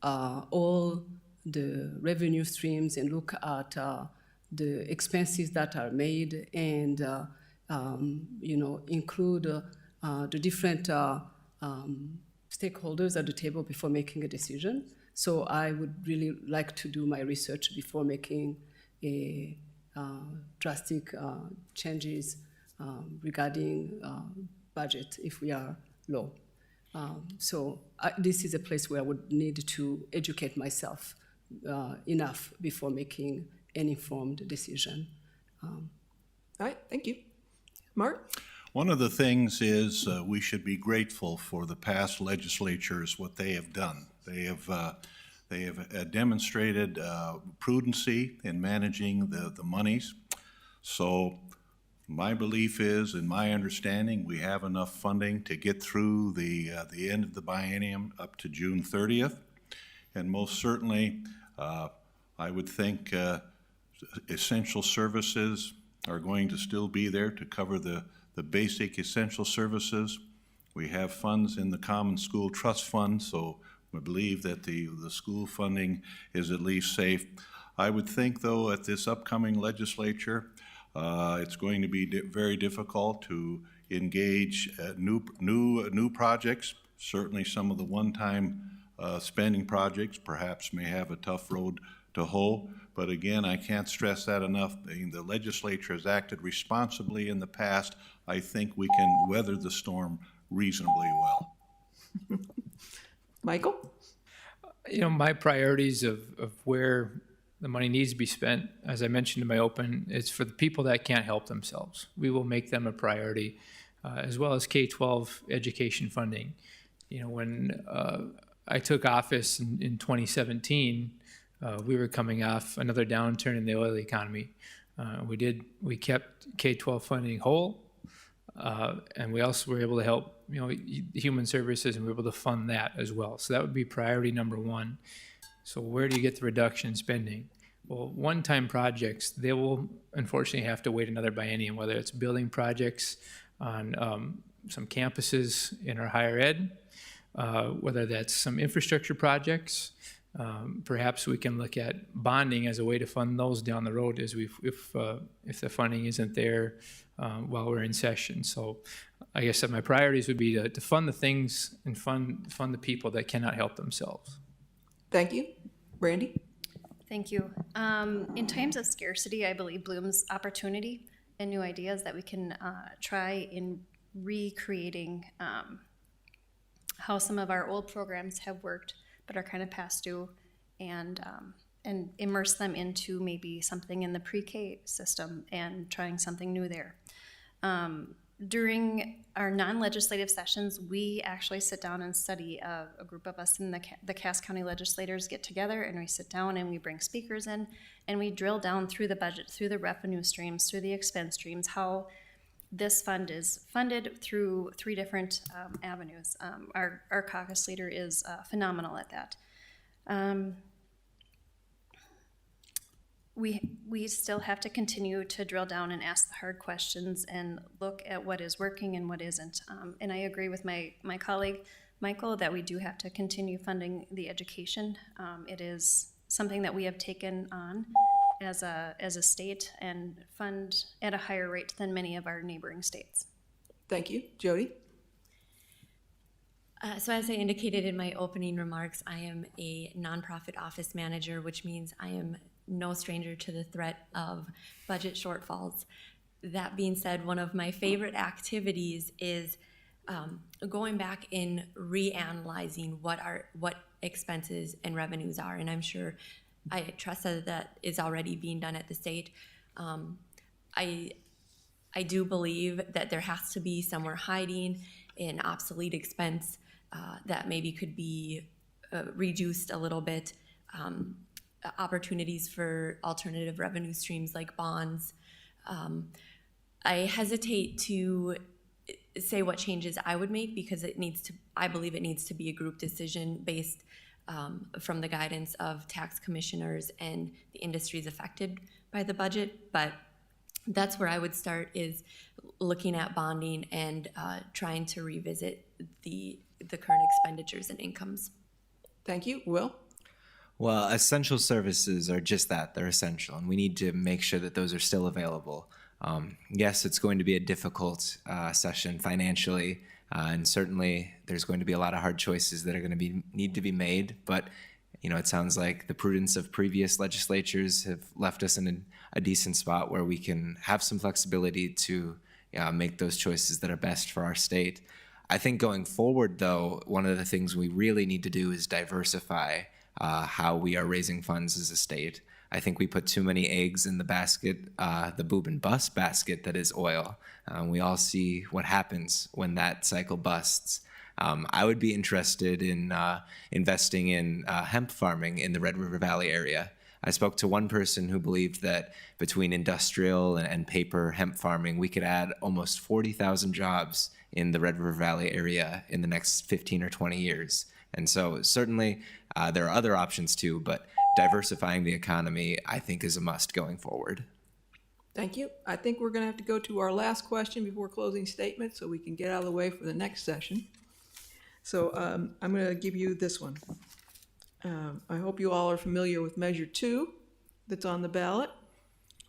all the revenue streams and look at the expenses that are made and include the different stakeholders at the table before making a decision. So I would really like to do my research before making a drastic changes regarding budget if we are low. This is a place where I would need to educate myself enough before making an informed decision. All right, thank you. Mark? One of the things is we should be grateful for the past legislatures, what they have done. They have demonstrated prudency in managing the monies. So my belief is, in my understanding, we have enough funding to get through the end of the biennium up to June 30th. And most certainly, I would think essential services are going to still be there to cover the basic essential services. We have funds in the Common School Trust Fund, so we believe that the school funding is at least safe. I would think, though, at this upcoming legislature, it's going to be very difficult to engage new projects. Certainly some of the one-time spending projects perhaps may have a tough road to hoe, but again, I can't stress that enough. The legislature has acted responsibly in the past. I think we can weather the storm reasonably well. Michael? My priorities of where the money needs to be spent, as I mentioned in my open, it's for the people that can't help themselves. We will make them a priority, as well as K-12 education funding. When I took office in 2017, we were coming off another downturn in the oil economy. We kept K-12 funding whole, and we also were able to help human services, and we were able to fund that as well. So that would be priority number one. So where do you get the reduction in spending? Well, one-time projects, they will unfortunately have to wait another biennium, whether it's building projects on some campuses in our higher ed, whether that's some infrastructure projects. Perhaps we can look at bonding as a way to fund those down the road if the funding isn't there while we're in session. So I guess that my priorities would be to fund the things and fund the people that cannot help themselves. Thank you. Brandy? Thank you. In times of scarcity, I believe blooms opportunity and new ideas that we can try in recreating how some of our old programs have worked but are kind of past due, and immerse them into maybe something in the pre-K system and trying something new there. During our non-legislative sessions, we actually sit down and study. A group of us in the Cass County legislators get together and we sit down and we bring speakers in and we drill down through the budget, through the revenue streams, through the expense streams, how this fund is funded through 3 different avenues. Our caucus leader is phenomenal at that. We still have to continue to drill down and ask the hard questions and look at what is working and what isn't. And I agree with my colleague, Michael, that we do have to continue funding the education. It is something that we have taken on as a state and fund at a higher rate than many of our neighboring states. Thank you. Jody? So as I indicated in my opening remarks, I am a nonprofit office manager, which means I am no stranger to the threat of budget shortfalls. That being said, one of my favorite activities is going back and reanalyzing what expenses and revenues are, and I'm sure I trust that is already being done at the state. I do believe that there has to be somewhere hiding an obsolete expense that maybe could be reduced a little bit. Opportunities for alternative revenue streams like bonds. I hesitate to say what changes I would make because I believe it needs to be a group decision based from the guidance of tax commissioners and the industries affected by the budget. But that's where I would start, is looking at bonding and trying to revisit the current expenditures and incomes. Thank you. Will? Well, essential services are just that. They're essential, and we need to make sure that those are still available. Yes, it's going to be a difficult session financially, and certainly there's going to be a lot of hard choices that are going to need to be made. But it sounds like the prudence of previous legislatures have left us in a decent spot where we can have some flexibility to make those choices that are best for our state. I think going forward, though, one of the things we really need to do is diversify how we are raising funds as a state. I think we put too many eggs in the basket, the boob and bust basket that is oil. We all see what happens when that cycle busts. I would be interested in investing in hemp farming in the Red River Valley area. I spoke to one person who believed that between industrial and paper hemp farming, we could add almost 40,000 jobs in the Red River Valley area in the next 15 or 20 years. And so certainly there are other options too, but diversifying the economy, I think, is a must going forward. Thank you. I think we're going to have to go to our last question before closing statement so we can get out of the way for the next session. So I'm going to give you this one. I hope you all are familiar with Measure 2 that's on the ballot.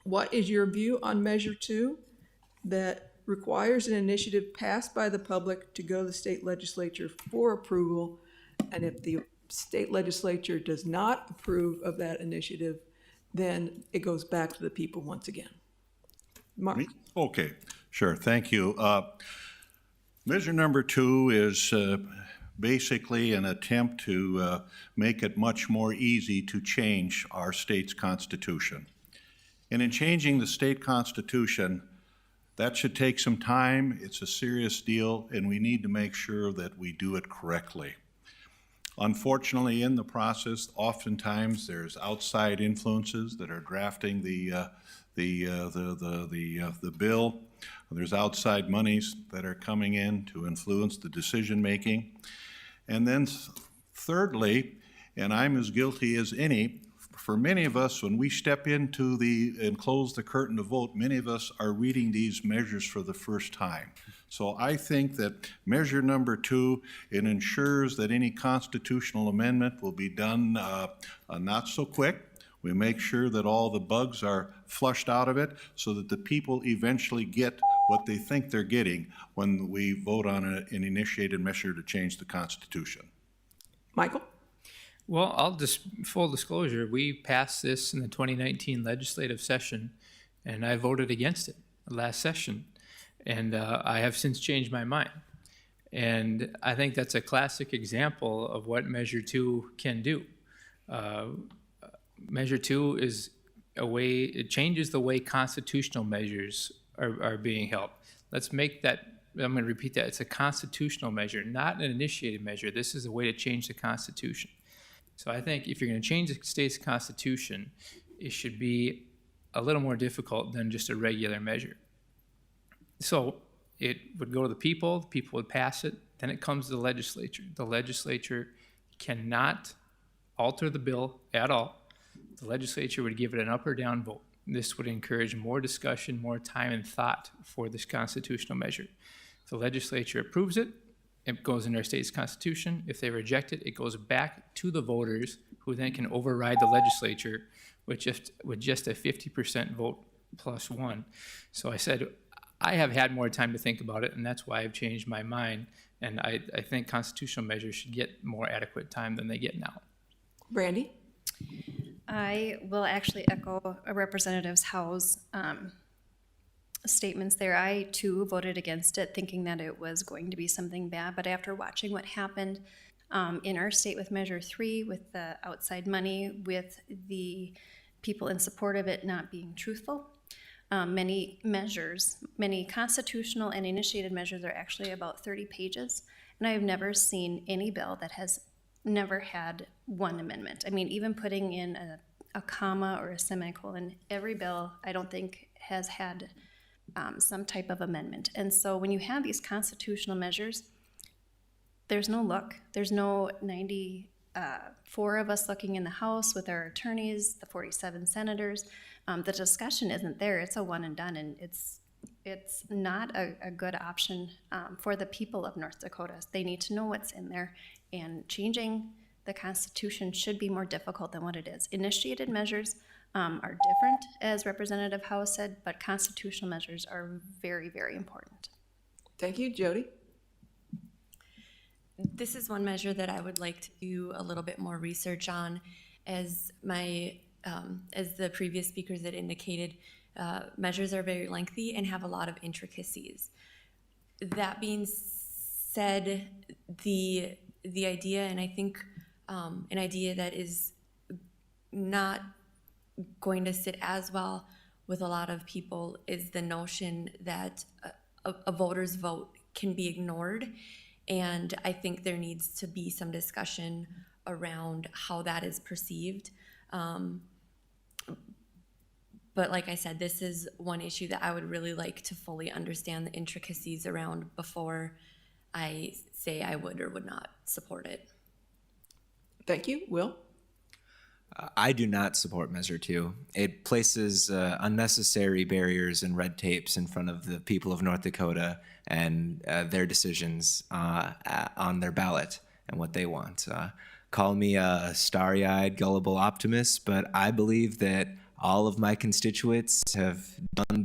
What is your view on Measure 2 that requires an initiative passed by the public to go to the state legislature for approval? And if the state legislature does not approve of that initiative, then it goes back to the people once again. Mark? Okay, sure, thank you. Measure number 2 is basically an attempt to make it much more easy to change our state's constitution. And in changing the state constitution, that should take some time. It's a serious deal, and we need to make sure that we do it correctly. Unfortunately, in the process, oftentimes there's outside influences that are drafting the bill. There's outside monies that are coming in to influence the decision making. And then thirdly, and I'm as guilty as any, for many of us, when we step into and close the curtain to vote, many of us are reading these measures for the first time. So I think that measure number 2, it ensures that any constitutional amendment will be done not so quick. We make sure that all the bugs are flushed out of it so that the people eventually get what they think they're getting when we vote on an initiated measure to change the Constitution. Michael? Well, I'll just, full disclosure, we passed this in the 2019 legislative session, and I voted against it last session. And I have since changed my mind. And I think that's a classic example of what Measure 2 can do. Measure 2 is a way, it changes the way constitutional measures are being held. Let's make that, I'm going to repeat that, it's a constitutional measure, not an initiated measure. This is a way to change the Constitution. So I think if you're going to change the state's constitution, it should be a little more difficult than just a regular measure. So it would go to the people would pass it, then it comes to the legislature. The legislature cannot alter the bill at all. The legislature would give it an up or down vote. This would encourage more discussion, more time and thought for this constitutional measure. If the legislature approves it, it goes in our state's constitution. If they reject it, it goes back to the voters, who then can override the legislature with just a 50% vote plus 1. So I said, I have had more time to think about it, and that's why I've changed my mind. And I think constitutional measures should get more adequate time than they get now. Brandy? I will actually echo Representative HOWE's statements there. I too voted against it, thinking that it was going to be something bad, but after watching what happened in our state with Measure 3, with the outside money, with the people in support of it not being truthful, many measures, many constitutional and initiated measures are actually about 30 pages, and I have never seen any bill that has never had one amendment. I mean, even putting in a comma or a semicolon, every bill I don't think has had some type of amendment. And so when you have these constitutional measures, there's no look. There's no 94 of us looking in the House with our attorneys, the 47 senators. The discussion isn't there. It's a one and done, and it's not a good option for the people of North Dakota. They need to know what's in there, and changing The Constitution should be more difficult than what it is. Initiated measures are different, as Representative Howe said, but constitutional measures are very, very important. Thank you, Jody. This is one measure that I would like to do a little bit more research on, as as the previous speakers had indicated, measures are very lengthy and have a lot of intricacies. That being said, the idea, and I think an idea that is not going to sit as well with a lot of people is the notion that a voter's vote can be ignored. And I think there needs to be some discussion around how that is perceived. But like I said, this is one issue that I would really like to fully understand the intricacies around before I say I would or would not support it. Thank you. Will? I do not support Measure 2. It places unnecessary barriers and red tapes in front of the people of North Dakota and their decisions on their ballot and what they want. Call me a starry-eyed, gullible optimist, but I believe that all of my constituents have done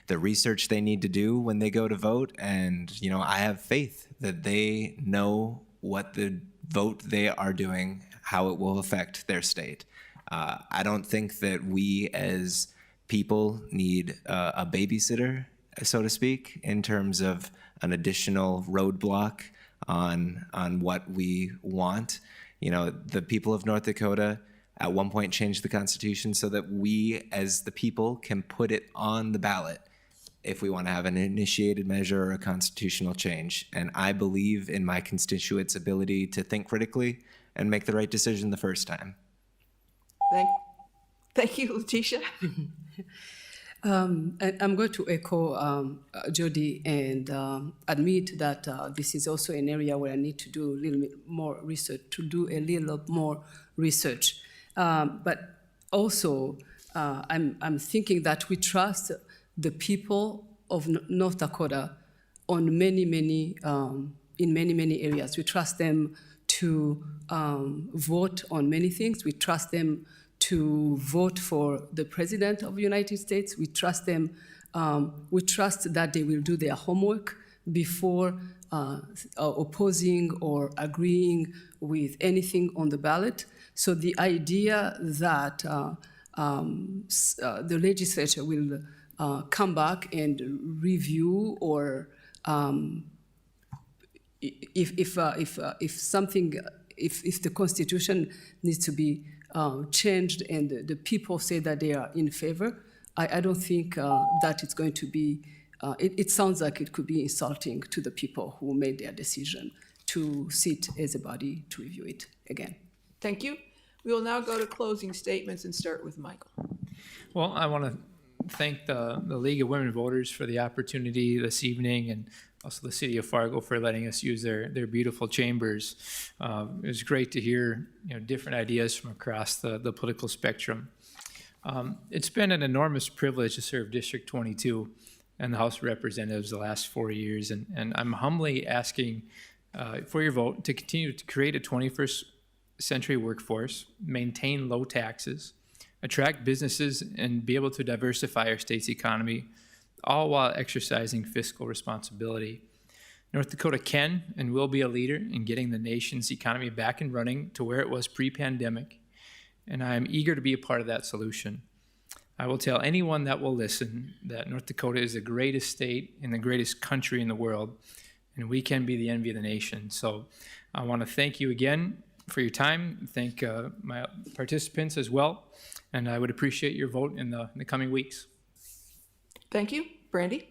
the research they need to do when they go to vote, and I have faith that they know what the vote they are doing, how it will affect their state. I don't think that we as people need a babysitter, so to speak, in terms of an additional roadblock on what we want. The people of North Dakota at one point changed the Constitution so that we as the people can put it on the ballot if we want to have an initiated measure or a constitutional change. And I believe in my constituents' ability to think critically and make the right decision the first time. Thank you, Letitia. And I'm going to echo Jody and admit that this is also an area where I need to do a little bit more research. But also, I'm thinking that we trust the people of North Dakota on in many areas. We trust them to vote on many things. We trust them to vote for the President of the United States. We trust them. We trust that they will do their homework before opposing or agreeing with anything on the ballot. So the idea that the legislature will come back and review, or if the Constitution needs to be changed and the people say that they are in favor, I don't think that it's going to be. It sounds like it could be insulting to the people who made their decision to sit as a body to review it again. Thank you. We will now go to closing statements and start with Michael. Well, I want to thank the League of Women Voters for the opportunity this evening, and also the City of Fargo for letting us use their beautiful chambers. It was great to hear different ideas from across the political spectrum. It's been an enormous privilege to serve District 22 and the House of Representatives the last 4 years, and I'm humbly asking for your vote to continue to create a 21st century workforce, maintain low taxes, attract businesses, and be able to diversify our state's economy, all while exercising fiscal responsibility. North Dakota can and will be a leader in getting the nation's economy back and running to where it was pre-pandemic, and I am eager to be a part of that solution. I will tell anyone that will listen that North Dakota is the greatest state and the greatest country in the world, and we can be the envy of the nation. So I want to thank you again for your time, thank my participants as well, and I would appreciate your vote in the coming weeks. Thank you. Brandy?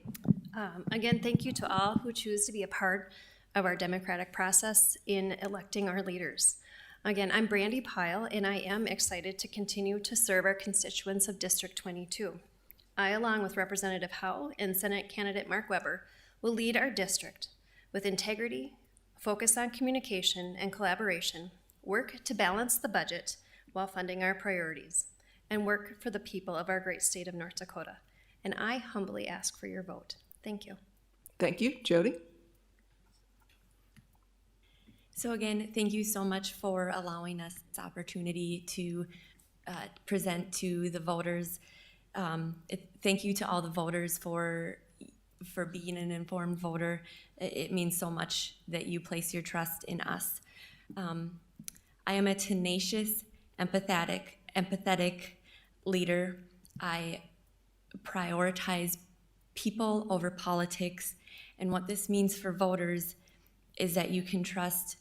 Again, thank you to all who choose to be a part of our democratic process in electing our leaders. Again, I'm Brandy PYLE, and I am excited to continue to serve our constituents of District 22. I, along with Representative Howe and Senate candidate Mark Weber, will lead our district with integrity, focus on communication and collaboration, work to balance the budget while funding our priorities, and work for the people of our great state of North Dakota. And I humbly ask for your vote. Thank you. Thank you. Jody? So again, thank you so much for allowing us this opportunity to present to the voters. Thank you to all the voters for being an informed voter. It means so much that you place your trust in us. I am a tenacious, empathetic leader. I prioritize people over politics. And what this means for voters is that you can trust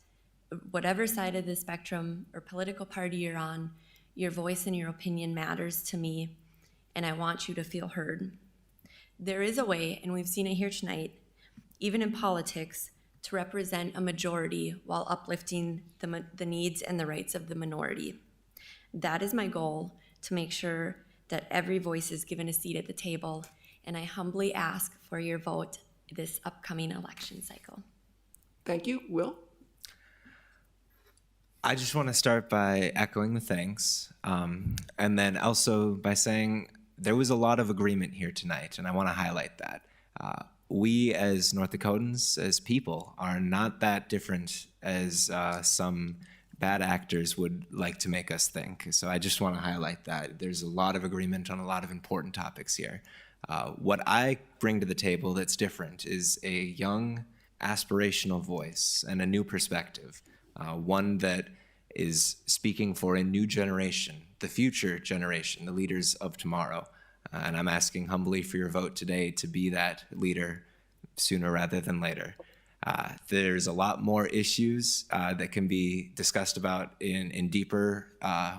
whatever side of the spectrum or political party you're on, your voice and your opinion matters to me, and I want you to feel heard. There is a way, and we've seen it here tonight, even in politics, to represent a majority while uplifting the needs and the rights of the minority. That is my goal, to make sure that every voice is given a seat at the table, and I humbly ask for your vote this upcoming election cycle. Thank you. Will? I just want to start by echoing the thanks, and then also by saying there was a lot of agreement here tonight, and I want to highlight that. We as North Dakotans, as people, are not that different as some bad actors would like to make us think. So I just want to highlight that. There's a lot of agreement on a lot of important topics here. What I bring to the table that's different is a young, aspirational voice and a new perspective. One that is speaking for a new generation, the future generation, the leaders of tomorrow. And I'm asking humbly for your vote today to be that leader sooner rather than later. There's a lot more issues that can be discussed about in deeper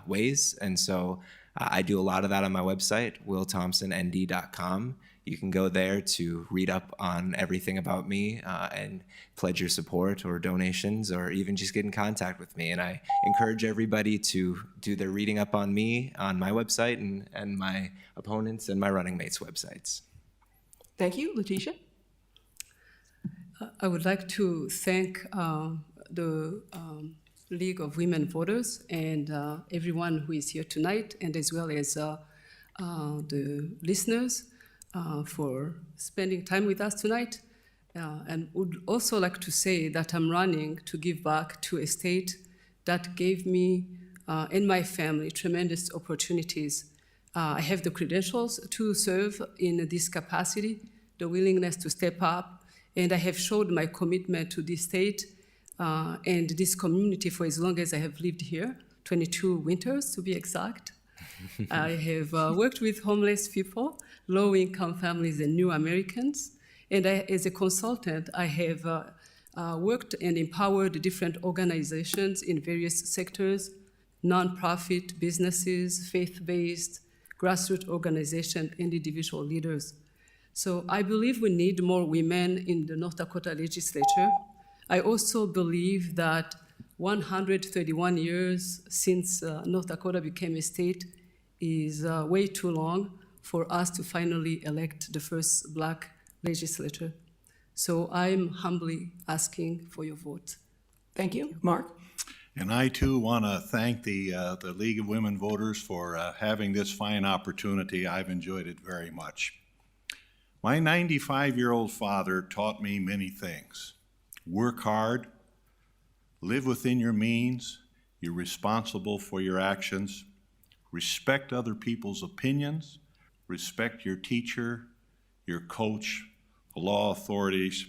ways. And so I do a lot of that on my website, willthompsonnd.com. You can go there to read up on everything about me and pledge your support or donations or even just get in contact with me. And I encourage everybody to do their reading up on me on my website and my opponents and my running mates' websites. Thank you. Letitia? I would like to thank the League of Women Voters and everyone who is here tonight, and as well as the listeners for spending time with us tonight. And would also like to say that I'm running to give back to a state that gave me and my family tremendous opportunities. I have the credentials to serve in this capacity, the willingness to step up, and I have showed my commitment to this state and this community for as long as I have lived here, 22 winters to be exact. I have worked with homeless people, low-income families, and new Americans. And as a consultant, I have worked and empowered different organizations in various sectors, nonprofit businesses, faith-based, grassroots organizations, and individual leaders. So I believe we need more women in the North Dakota legislature. I also believe that 131 years since North Dakota became a state is way too long for us to finally elect the first Black legislator. So I'm humbly asking for your vote. Thank you. Mark? And I too want to thank the League of Women Voters for having this fine opportunity. I've enjoyed it very much. My 95-year-old father taught me many things. Work hard, live within your means, you're responsible for your actions, respect other people's opinions, respect your teacher, your coach, the law authorities,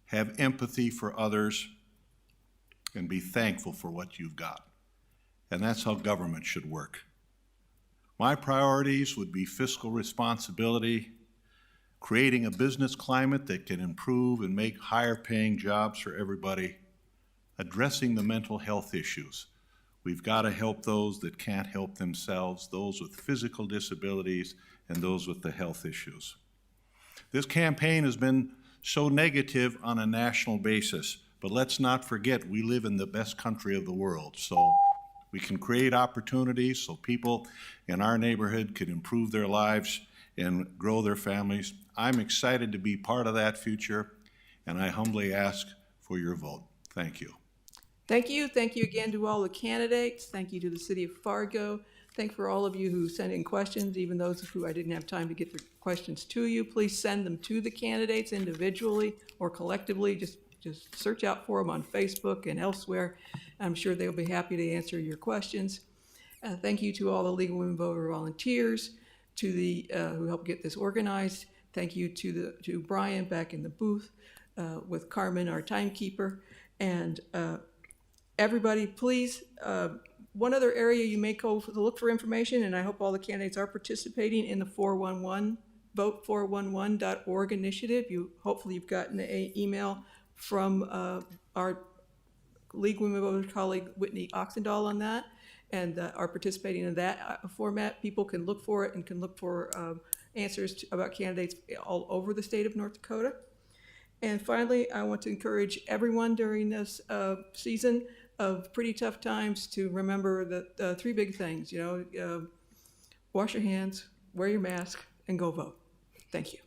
have empathy for others, and be thankful for what you've got. And that's how government should work. My priorities would be fiscal responsibility, creating a business climate that can improve and make higher paying jobs for everybody, addressing the mental health issues. We've got to help those that can't help themselves, those with physical disabilities, and those with the health issues. This campaign has been so negative on a national basis, but let's not forget we live in the best country of the world, so we can create opportunities so people in our neighborhood can improve their lives and grow their families. I'm excited to be part of that future, and I humbly ask for your vote. Thank you. Thank you. Thank you again to all the candidates. Thank you to the City of Fargo. Thank for all of you who sent in questions, even those who I didn't have time to get the questions to you. Please send them to the candidates individually or collectively. Just just search out for them on Facebook and elsewhere. I'm sure they'll be happy to answer your questions. Thank you to all the League of Women Voter volunteers, to the who helped get this organized. Thank you to Brian back in the booth with Carmen, our timekeeper, and everybody. Please, one other area you may go to look for information, and I hope all the candidates are participating in the 411 vote411.org initiative. Hopefully you've gotten an email from our League of Women Voters colleague Whitney Oxendahl on that, and are participating in that format. People can look for it and can look for answers about candidates all over the state of North Dakota. And finally, I want to encourage everyone during this season of pretty tough times to remember the three big things, wash your hands, wear your mask, and go vote. Thank you.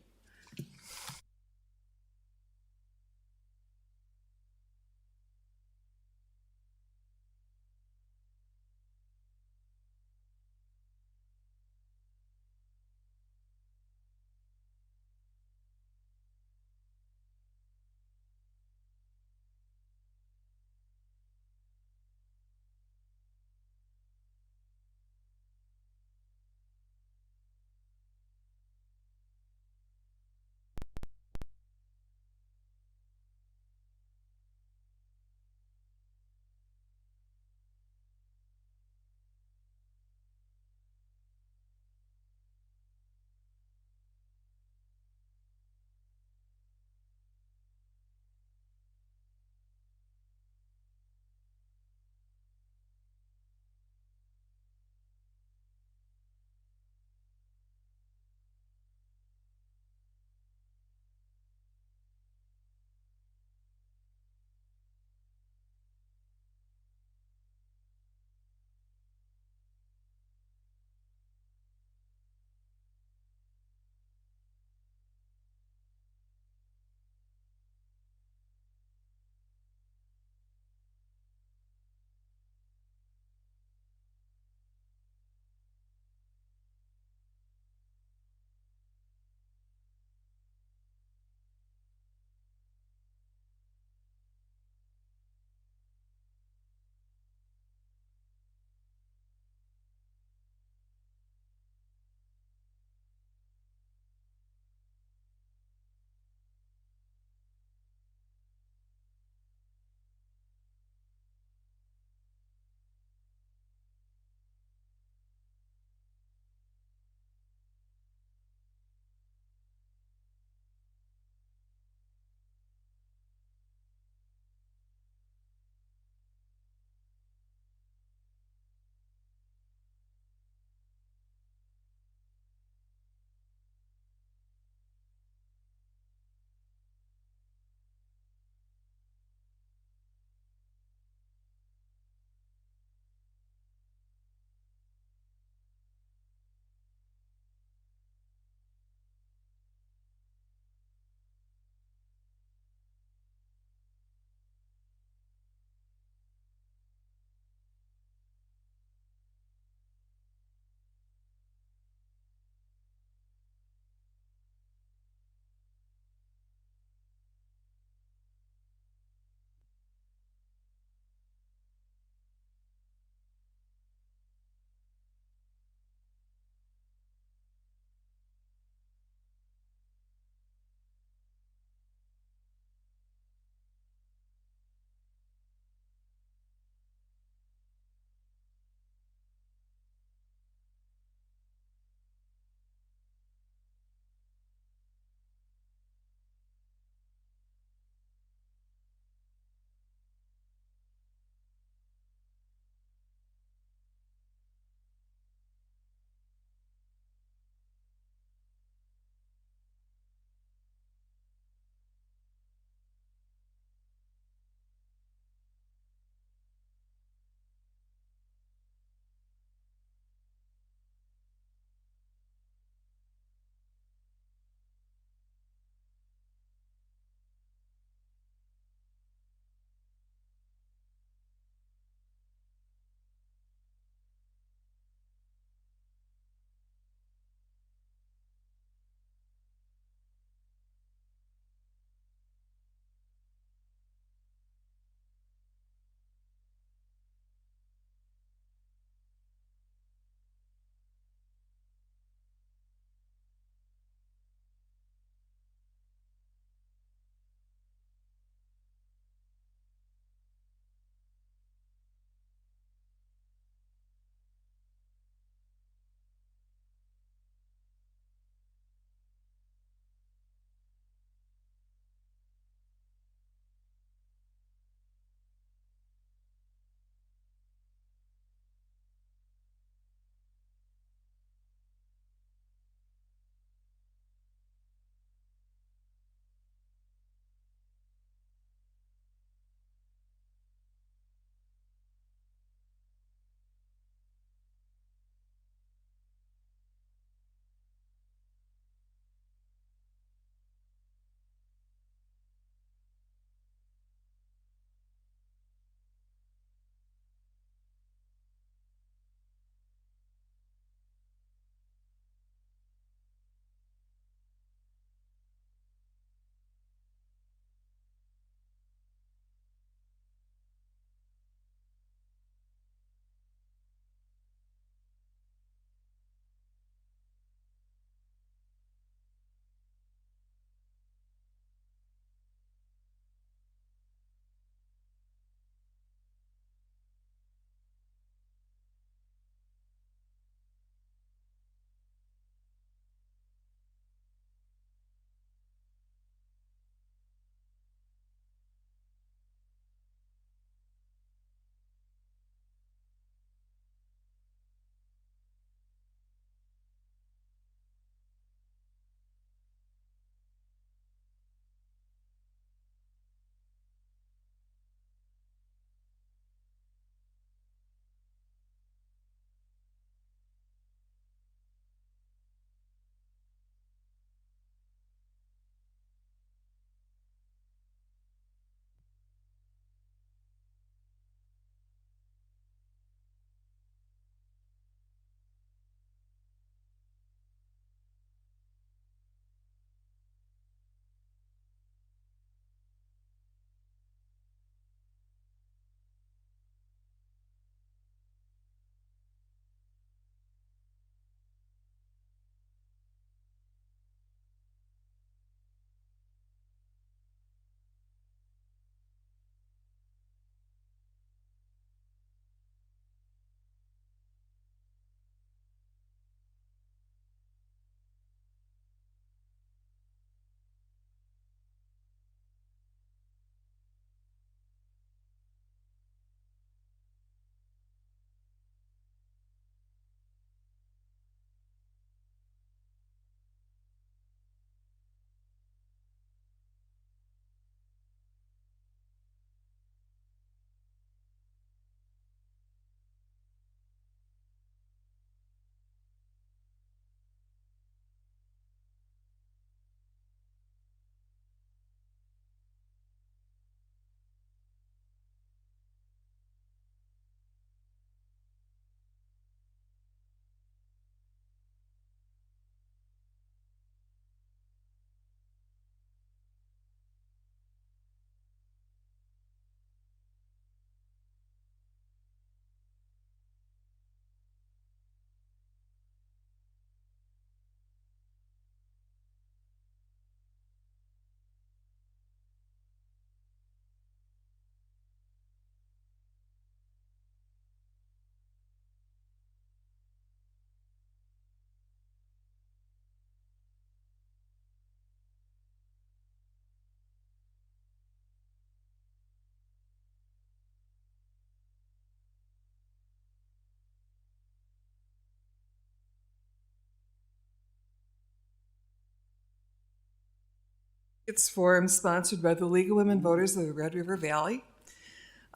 It's forum sponsored by the League of Women Voters of the Red River Valley.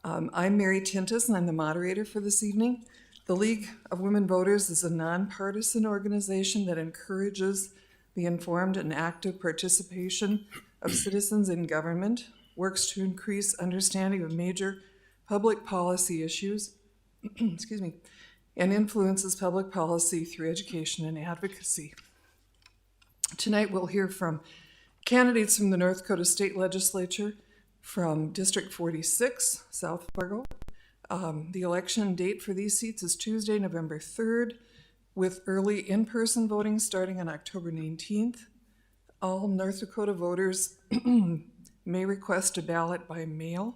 I'm Mary Tintus, and I'm the moderator for this evening. The League of Women Voters is a nonpartisan organization that encourages the informed and active participation of citizens in government, works to increase understanding of major public policy issues, excuse me, and influences public policy through education and advocacy. Tonight we'll hear from candidates from the North Dakota State Legislature from District 46, South Fargo. The election date for these seats is Tuesday, November 3rd, with early in-person voting starting on October 19th. All North Dakota voters may request a ballot by mail.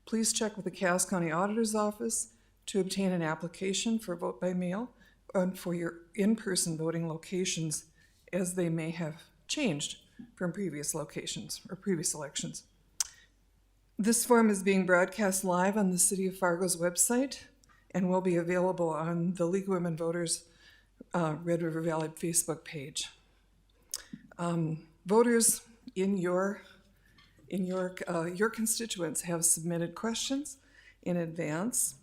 Please check with the Cass County Auditor's Office to obtain an application for vote by mail and for your in-person voting locations, as they may have changed from previous locations or previous elections. This forum is being broadcast live on the City of Fargo's website and will be available on the League of Women Voters Red River Valley Facebook page. Voters in your constituents have submitted questions in advance.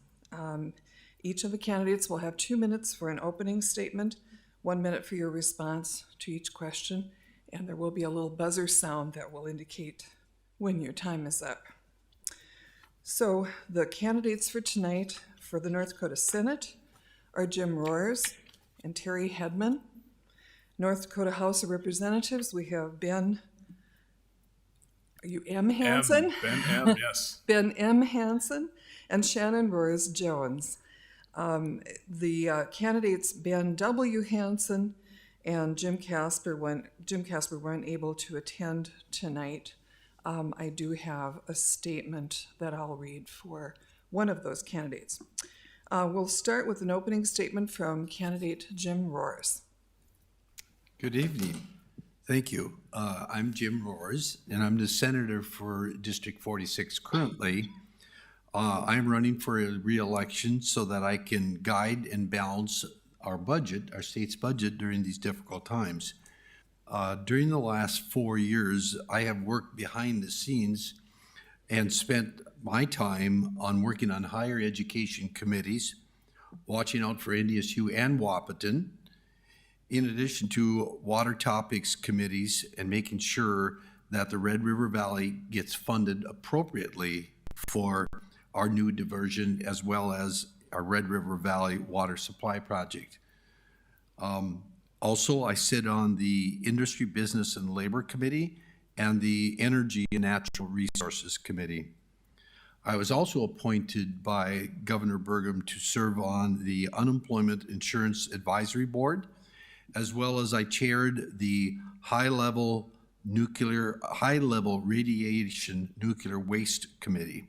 Each of the candidates will have 2 minutes for an opening statement, 1 minute for your response to each question, and there will be a little buzzer sound that will indicate when your time is up. So the candidates for tonight for the North Dakota Senate are Jim Roars and Terry Hedman. North Dakota House of Representatives, we have Ben, are you M. Hansen? Ben M., yes. Ben M. Hansen and Shannon Roars Jones. The candidates Ben W. Hansen and Jim Casper weren't able to attend tonight. I do have a statement that I'll read for one of those candidates. We'll start with an opening statement from candidate Jim Roars. Good evening. Thank you. I'm Jim Roars, and I'm the senator for District 46 currently. I'm running for a re-election so that I can guide and balance our budget, our state's budget, during these difficult times. During the last 4 years, I have worked behind the scenes and spent my time on working on higher education committees, watching out for NDSU and Wahpeton, in addition to water topics committees and making sure that the Red River Valley gets funded appropriately for our new diversion as well as our Red River Valley water supply project. Also, I sit on the Industry, Business, and Labor Committee and the Energy and Natural Resources Committee. I was also appointed by Governor Burgum to serve on the Unemployment Insurance Advisory Board, as well as I chaired the high-level radiation nuclear waste committee.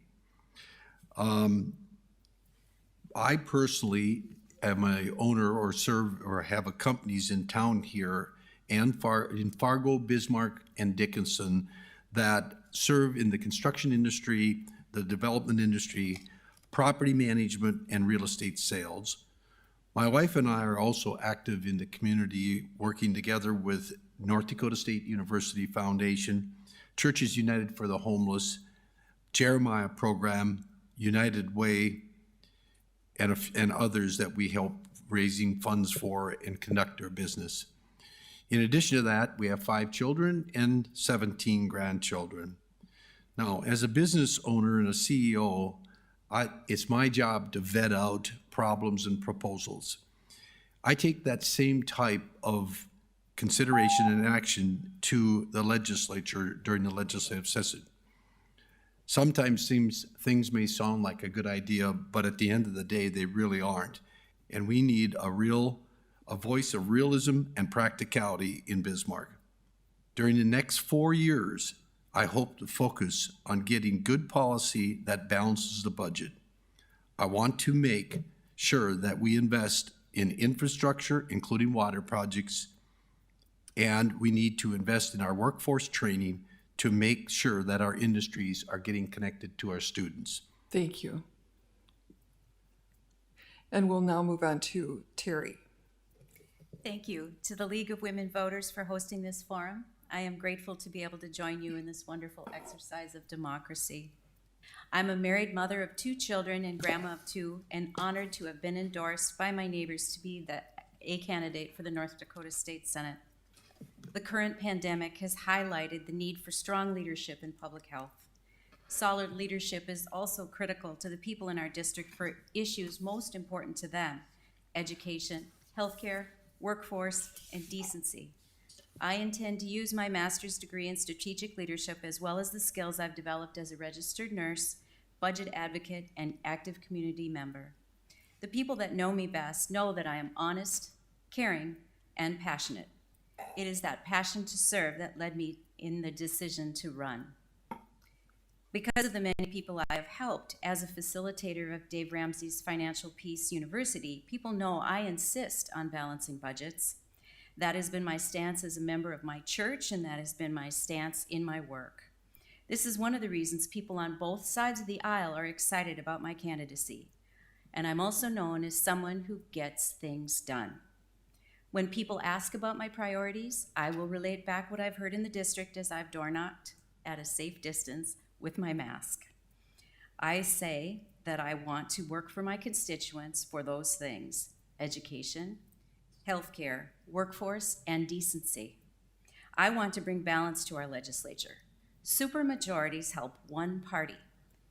I personally am a owner or serve or have a companies in town here and in Fargo, Bismarck, and Dickinson that serve in the construction industry, the development industry, property management, and real estate sales. My wife and I are also active in the community, working together with North Dakota State University Foundation, Churches United for the Homeless, Jeremiah Program, United Way, and others that we help raising funds for and conduct our business. In addition to that, we have 5 children and 17 grandchildren. Now, as a business owner and a CEO, it's my job to vet out problems and proposals. I take that same type of consideration and action to the legislature during the legislative session. Sometimes things may sound like a good idea, but at the end of the day, they really aren't. And we need a voice of realism and practicality in Bismarck. During the next 4 years, I hope to focus on getting good policy that balances the budget. I want to make sure that we invest in infrastructure, including water projects, and we need to invest in our workforce training to make sure that our industries are getting connected to our students. Thank you. And we'll now move on to Terry. Thank you to the League of Women Voters for hosting this forum. I am grateful to be able to join you in this wonderful exercise of democracy. I'm a married mother of 2 children and grandma of 2, and honored to have been endorsed by my neighbors to be a candidate for the North Dakota State Senate. The current pandemic has highlighted the need for strong leadership in public health. Solid leadership is also critical to the people in our district for issues most important to them: education, healthcare, workforce, and decency. I intend to use my master's degree in strategic leadership, as well as the skills I've developed as a registered nurse, budget advocate, and active community member. The people that know me best know that I am honest, caring, and passionate. It is that passion to serve that led me in the decision to run. Because of the many people I have helped as a facilitator of Dave Ramsey's Financial Peace University, people know I insist on balancing budgets. That has been my stance as a member of my church, and that has been my stance in my work. This is one of the reasons people on both sides of the aisle are excited about my candidacy. And I'm also known as someone who gets things done. When people ask about my priorities, I will relate back what I've heard in the district as I've door knocked at a safe distance with my mask. I say that I want to work for my constituents for those things: education, healthcare, workforce, and decency. I want to bring balance to our legislature. Supermajorities help one party.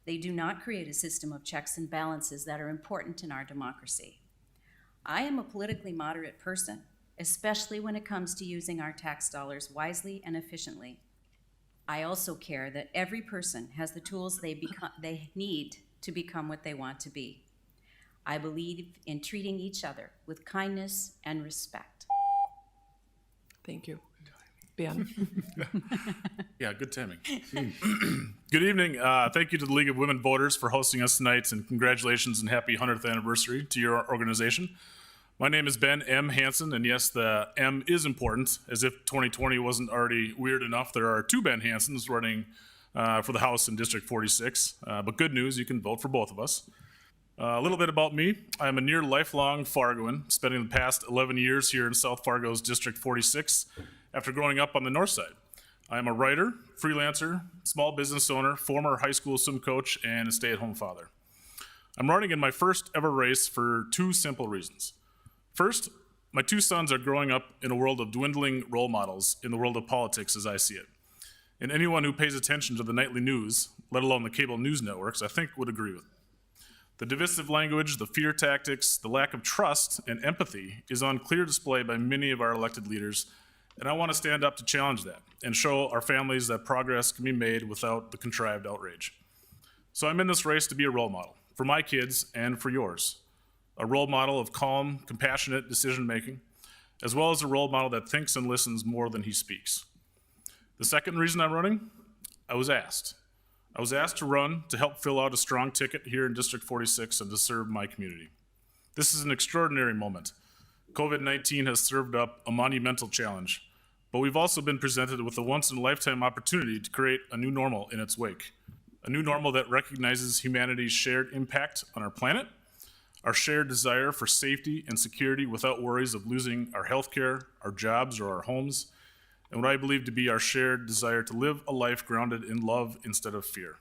They do not create a system of checks and balances that are important in our democracy. I am a politically moderate person, especially when it comes to using our tax dollars wisely and efficiently. I also care that every person has the tools they need to become what they want to be. I believe in treating each other with kindness and respect. Thank you. Ben? Yeah, good timing. Good evening. Thank you to the League of Women Voters for hosting us tonight, and congratulations and happy 100th anniversary to your organization. My name is Ben M. Hansen, and yes, the M is important. As if 2020 wasn't already weird enough, there are 2 Ben Hansens running for the House in District 46. But good news, you can vote for both of us. A little bit about me. I'm a near lifelong Fargoan, spending the past 11 years here in South Fargo's District 46 after growing up on the north side. I am a writer, freelancer, small business owner, former high school swim coach, and a stay-at-home father. I'm running in my first ever race for 2 simple reasons. First, my 2 sons are growing up in a world of dwindling role models in the world of politics as I see it. And anyone who pays attention to the nightly news, let alone the cable news networks, I think would agree with it. The divisive language, the fear tactics, the lack of trust and empathy is on clear display by many of our elected leaders, and I want to stand up to challenge that and show our families that progress can be made without the contrived outrage. So I'm in this race to be a role model for my kids and for yours. A role model of calm, compassionate decision-making, as well as a role model that thinks and listens more than he speaks. The second reason I'm running, I was asked. I was asked to run to help fill out a strong ticket here in District 46 and to serve my community. This is an extraordinary moment. COVID-19 has served up a monumental challenge, but we've also been presented with a once-in-a-lifetime opportunity to create a new normal in its wake. A new normal that recognizes humanity's shared impact on our planet, our shared desire for safety and security without worries of losing our healthcare, our jobs, or our homes, and what I believe to be our shared desire to live a life grounded in love instead of fear.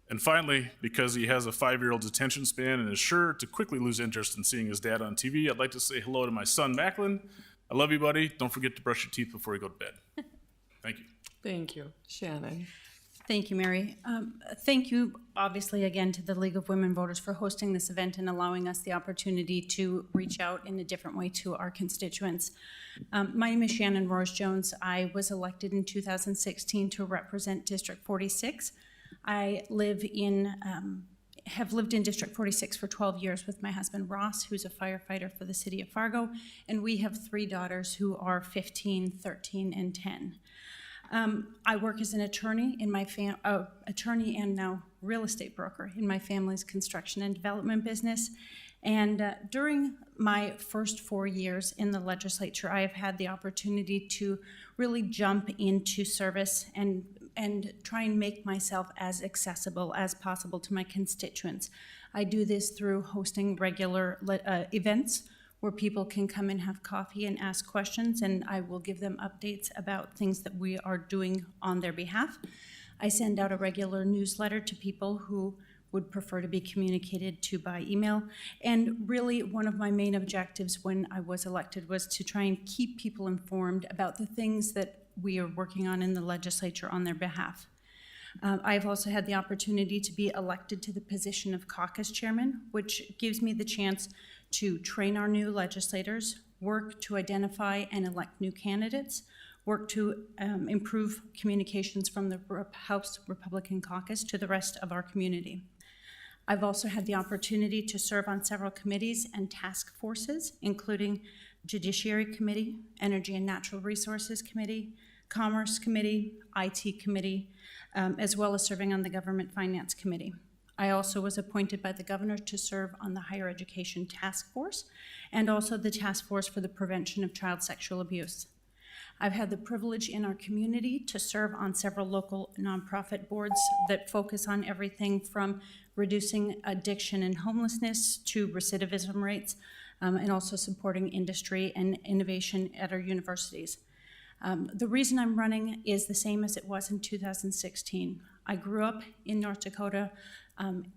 And finally, because he has a 5-year-old's attention span and is sure to quickly lose interest in seeing his dad on TV, I'd like to say hello to my son, Macklin. I love you, buddy. Don't forget to brush your teeth before you go to bed. Thank you. Thank you. Shannon? Thank you, Mary. Thank you, obviously, again, to the League of Women Voters for hosting this event and allowing us the opportunity to reach out in a different way to our constituents. My name is Shannon Rose-Jones. I was elected in 2016 to represent District 46. I have lived in District 46 for 12 years with my husband, Ross, who's a firefighter for the city of Fargo, and we have 3 daughters who are 15, 13, and 10. I work as an attorney in my attorney and now real estate broker in my family's construction and development business. And during my first 4 years in the legislature, I have had the opportunity to really jump into service and try and make myself as accessible as possible to my constituents. I do this through hosting regular events where people can come and have coffee and ask questions, and I will give them updates about things that we are doing on their behalf. I send out a regular newsletter to people who would prefer to be communicated to by email. And really, one of my main objectives when I was elected was to try and keep people informed about the things that we are working on in the legislature on their behalf. I've also had the opportunity to be elected to the position of caucus chairman, which gives me the chance to train our new legislators, work to identify and elect new candidates, work to improve communications from the House Republican caucus to the rest of our community. I've also had the opportunity to serve on several committees and task forces, including Judiciary Committee, Energy and Natural Resources Committee, Commerce Committee, IT Committee, as well as serving on the Government Finance Committee. I also was appointed by the governor to serve on the Higher Education Task Force and also the Task Force for the Prevention of Child Sexual Abuse. I've had the privilege in our community to serve on several local nonprofit boards that focus on everything from reducing addiction and homelessness to recidivism rates, and also supporting industry and innovation at our universities. The reason I'm running is the same as it was in 2016. I grew up in North Dakota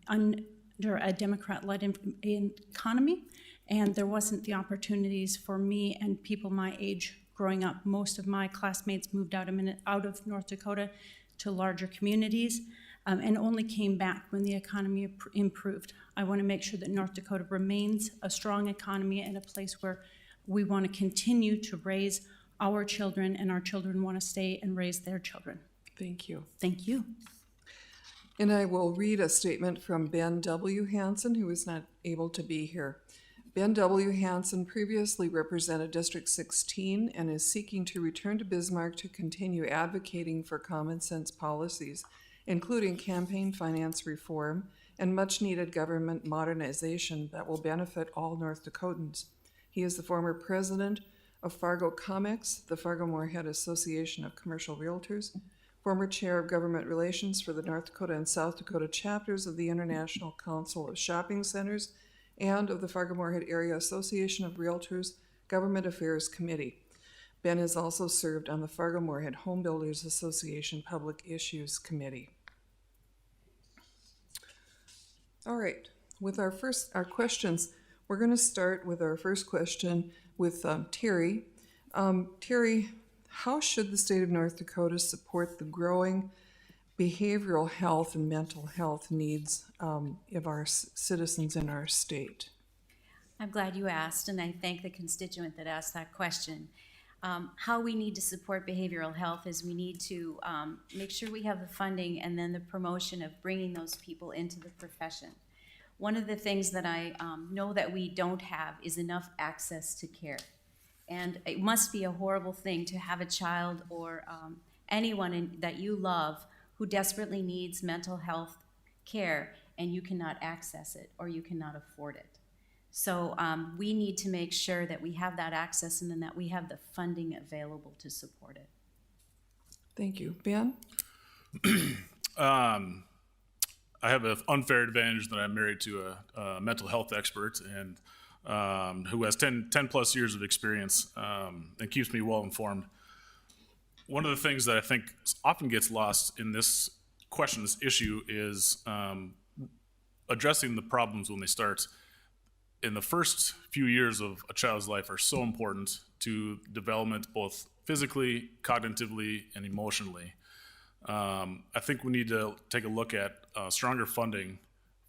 under a Democrat-led economy, and there wasn't the opportunities for me and people my age growing up. Most of my classmates moved out of North Dakota to larger communities and only came back when the economy improved. I want to make sure that North Dakota remains a strong economy and a place where we want to continue to raise our children, and our children want to stay and raise their children. Thank you. Thank you. And I will read a statement from Ben W. Hansen, who is not able to be here. Ben W. Hansen previously represented District 16 and is seeking to return to Bismarck to continue advocating for common sense policies, including campaign finance reform and much-needed government modernization that will benefit all North Dakotans. He is the former president of Fargo Comex, the Fargo-Moorhead Association of Commercial Realtors, former chair of government relations for the North Dakota and South Dakota chapters of the International Council of Shopping Centers and of the Fargo-Moorhead Area Association of Realtors Government Affairs Committee. Ben has also served on the Fargo-Moorhead Home Builders Association Public Issues Committee. All right, with our questions, we're going to start with our first question with Terry. Terry, how should the state of North Dakota support the growing behavioral health and mental health needs of our citizens in our state? I'm glad you asked, and I thank the constituent that asked that question. How we need to support behavioral health is we need to make sure we have the funding and then the promotion of bringing those people into the profession. One of the things that I know that we don't have is enough access to care. And it must be a horrible thing to have a child or anyone that you love who desperately needs mental health care and you cannot access it or you cannot afford it. So we need to make sure that we have that access and then that we have the funding available to support it. Thank you. Ben? I have an unfair advantage that I'm married to a mental health expert and who has 10 plus years of experience and keeps me well informed. One of the things that I think often gets lost in this question, this issue, is addressing the problems when they start. In the first few years of a child's life are so important to development, both physically, cognitively, and emotionally. I think we need to take a look at stronger funding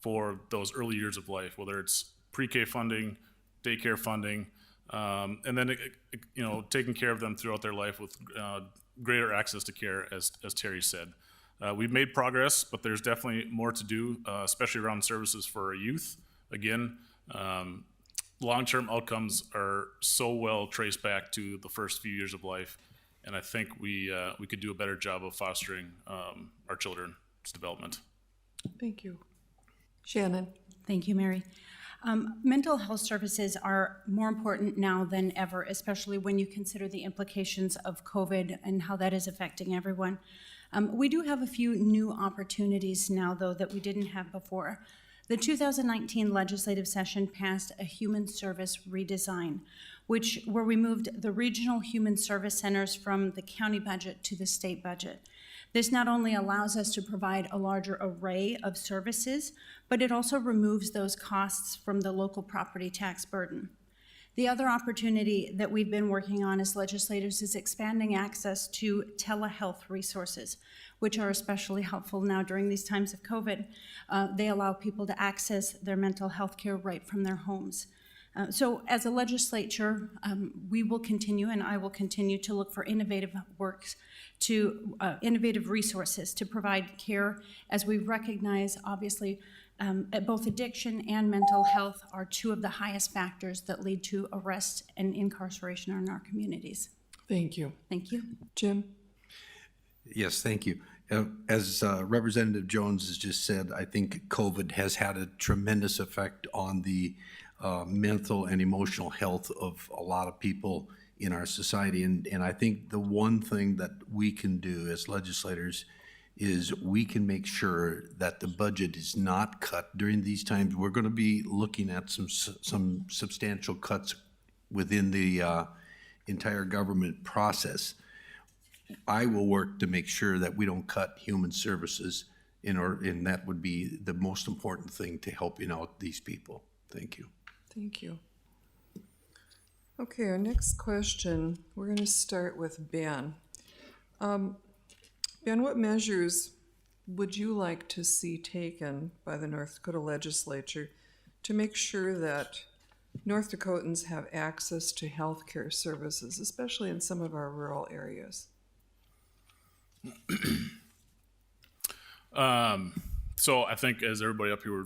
for those early years of life, whether it's pre-K funding, daycare funding, and then taking care of them throughout their life with greater access to care, as Terry said. We've made progress, but there's definitely more to do, especially around services for our youth. Again, long-term outcomes are so well traced back to the first few years of life, and I think we could do a better job of fostering our children's development. Thank you. Shannon? Thank you, Mary. Mental health services are more important now than ever, especially when you consider the implications of COVID and how that is affecting everyone. We do have a few new opportunities now, though, that we didn't have before. The 2019 legislative session passed a human service redesign, where we moved the regional human service centers from the county budget to the state budget. This not only allows us to provide a larger array of services, but it also removes those costs from the local property tax burden. The other opportunity that we've been working on as legislators is expanding access to telehealth resources, which are especially helpful now during these times of COVID. They allow people to access their mental health care right from their homes. So as a legislature, we will continue, and I will continue to look for innovative innovative resources to provide care, as we recognize, obviously, both addiction and mental health are two of the highest factors that lead to arrest and incarceration in our communities. Thank you. Thank you. Jim? Yes, thank you. As Representative Jones has just said, I think COVID has had a tremendous effect on the mental and emotional health of a lot of people in our society. And I think the one thing that we can do as legislators is we can make sure that the budget is not cut during these times. We're going to be looking at some substantial cuts within the entire government process. I will work to make sure that we don't cut human services, and that would be the most important thing to helping out these people. Thank you. Thank you. Okay, our next question, we're going to start with Ben. Ben, what measures would you like to see taken by the North Dakota legislature to make sure that North Dakotans have access to health care services, especially in some of our rural areas? So I think, as everybody up here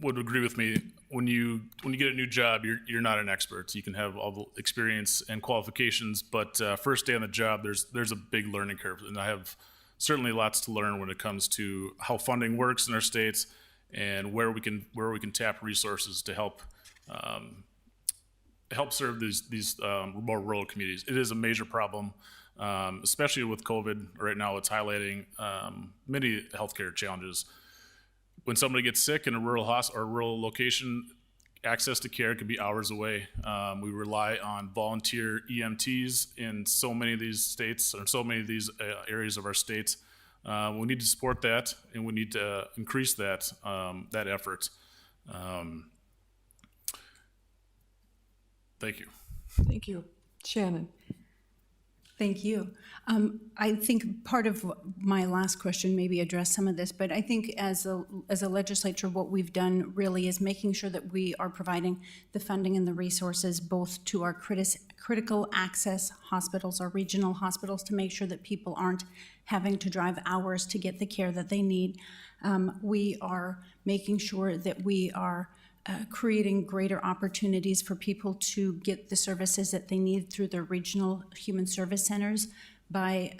would agree with me, when you get a new job, you're not an expert. You can have all the experience and qualifications, but first day on the job, there's a big learning curve, and I have certainly lots to learn when it comes to how funding works in our states and where we can tap resources to help serve these more rural communities. It is a major problem, especially with COVID right now. It's highlighting many healthcare challenges. When somebody gets sick in a rural location, access to care could be hours away. We rely on volunteer EMTs in so many of these states, or so many of these areas of our states. We need to support that, and we need to increase that effort. Thank you. Thank you. Shannon? Thank you. I think part of my last question maybe addressed some of this, but I think as a legislature, what we've done really is making sure that we are providing the funding and the resources both to our critical access hospitals, our regional hospitals, to make sure that people aren't having to drive hours to get the care that they need. We are making sure that we are creating greater opportunities for people to get the services that they need through their regional human service centers. By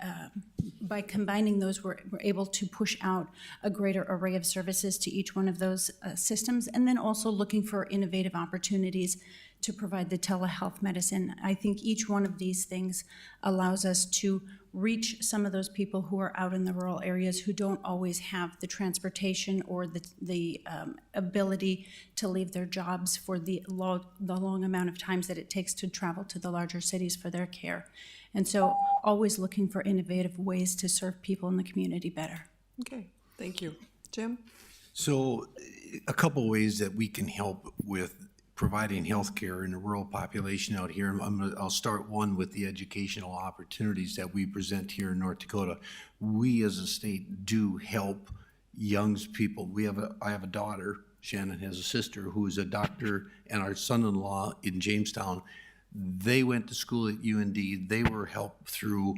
combining those, we're able to push out a greater array of services to each one of those systems, and then also looking for innovative opportunities to provide the telehealth medicine. I think each one of these things allows us to reach some of those people who are out in the rural areas who don't always have the transportation or the ability to leave their jobs for the long amount of times that it takes to travel to the larger cities for their care. And so always looking for innovative ways to serve people in the community better. Okay, thank you. Jim? So a couple ways that we can help with providing health care in the rural population out here. I'll start one with the educational opportunities that we present here in North Dakota. We as a state do help young people. I have a daughter, Shannon has a sister who is a doctor, and our son-in-law in Jamestown. They went to school at UND. They were helped through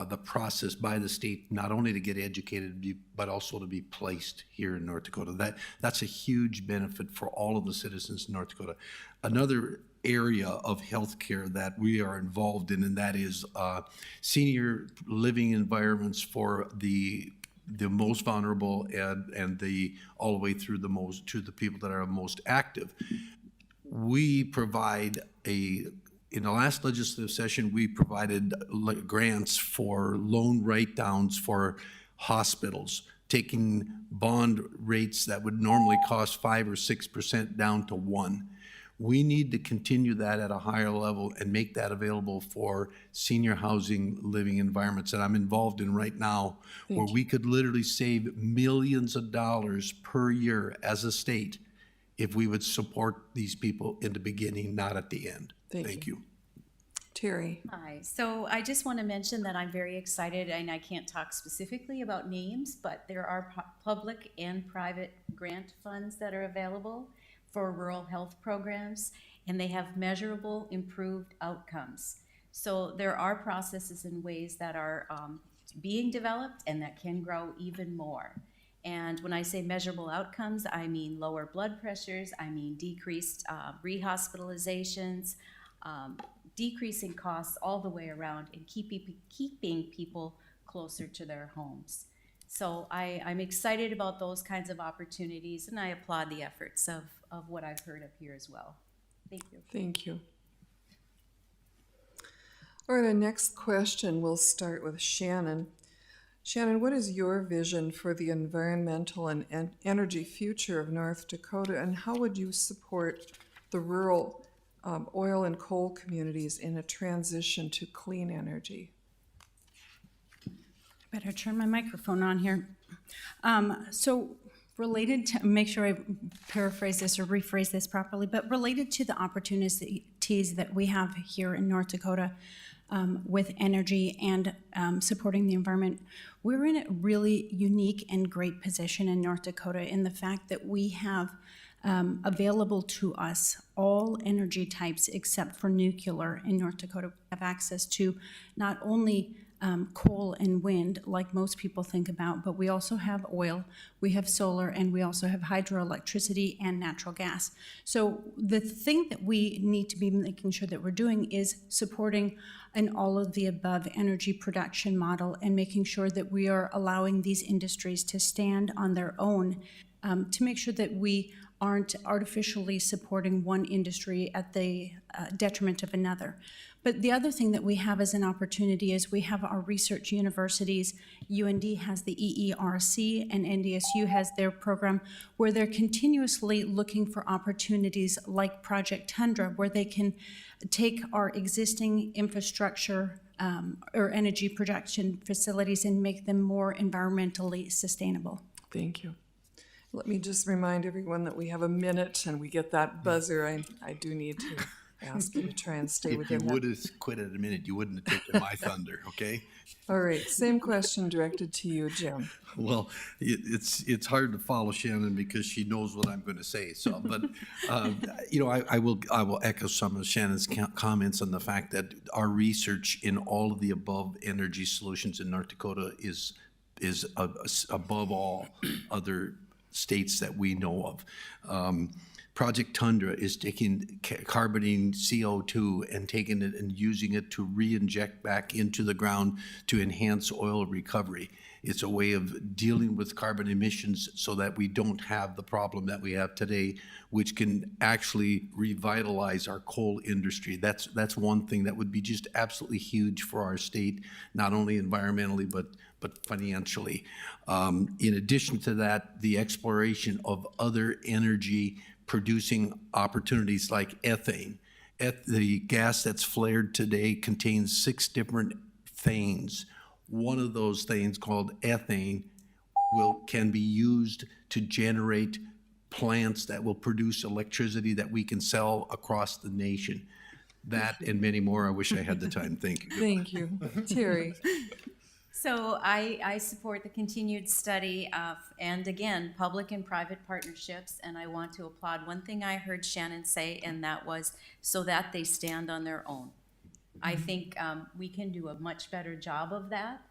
the process by the state, not only to get educated, but also to be placed here in North Dakota. That's a huge benefit for all of the citizens in North Dakota. Another area of healthcare that we are involved in, and that is senior living environments for the most vulnerable and all the way through to the people that are most active. We provide in the last legislative session, we provided grants for loan write-downs for hospitals taking bond rates that would normally cost 5 or 6% down to 1. We need to continue that at a higher level and make that available for senior housing living environments that I'm involved in right now, where we could literally save millions of dollars per year as a state if we would support these people in the beginning, not at the end. Thank you. Terry. Hi. So I just want to mention that I'm very excited, and I can't talk specifically about names, but there are public and private grant funds that are available for rural health programs, and they have measurable improved outcomes. So there are processes and ways that are being developed and that can grow even more. And when I say measurable outcomes, I mean lower blood pressures, I mean decreased rehospitalizations, decreasing costs all the way around, and keeping people closer to their homes. So I'm excited about those kinds of opportunities, and I applaud the efforts of what I've heard up here as well. Thank you. Thank you. All right, our next question, we'll start with Shannon. Shannon, what is your vision for the environmental and energy future of North Dakota, and how would you support the rural oil and coal communities in a transition to clean energy? Better turn my microphone on here. So related to, make sure I paraphrase this or rephrase this properly, but related to the opportunities that we have here in North Dakota with energy and supporting the environment, we're in a really unique and great position in North Dakota in the fact that we have available to us all energy types except for nuclear in North Dakota. We have access to not only coal and wind, like most people think about, but we also have oil, we have solar, and we also have hydroelectricity and natural gas. So the thing that we need to be making sure that we're doing is supporting an all of the above energy production model and making sure that we are allowing these industries to stand on their own to make sure that we aren't artificially supporting one industry at the detriment of another. But the other thing that we have as an opportunity is we have our research universities. UND has the EERC and NDSU has their program where they're continuously looking for opportunities like Project Tundra, where they can take our existing infrastructure or energy production facilities and make them more environmentally sustainable. Thank you. Let me just remind everyone that we have a minute and we get that buzzer. I do need to ask you to try and stay If within you that. would have quit at a minute, you wouldn't have taken my thunder, okay? All right, same question directed to you, Jim. Well, it's hard to follow Shannon because she knows what I'm going to say. So, but you know, I will echo some of Shannon's comments on the fact that our research in all of the above energy solutions in North Dakota is above all other states that we know of. Project Tundra is taking carbonating CO2 and taking it and using it to re-inject back into the ground to enhance oil recovery. It's a way of dealing with carbon emissions so that we don't have the problem that we have today, which can actually revitalize our coal industry. That's one thing that would be just absolutely huge for our state, not only environmentally, but financially. In addition to that, the exploration of other energy producing opportunities like ethane. The gas that's flared today contains 6 different thanes. One of those thanes, called ethane, can be used to generate plants that will produce electricity that we can sell across the nation. That and many more. I wish I had the time. Thank you. Thank you. Terry. So I support the continued study of, and again, public and private partnerships, and I want to applaud one thing I heard Shannon say, and that was so that they stand on their own. I think we can do a much better job of that,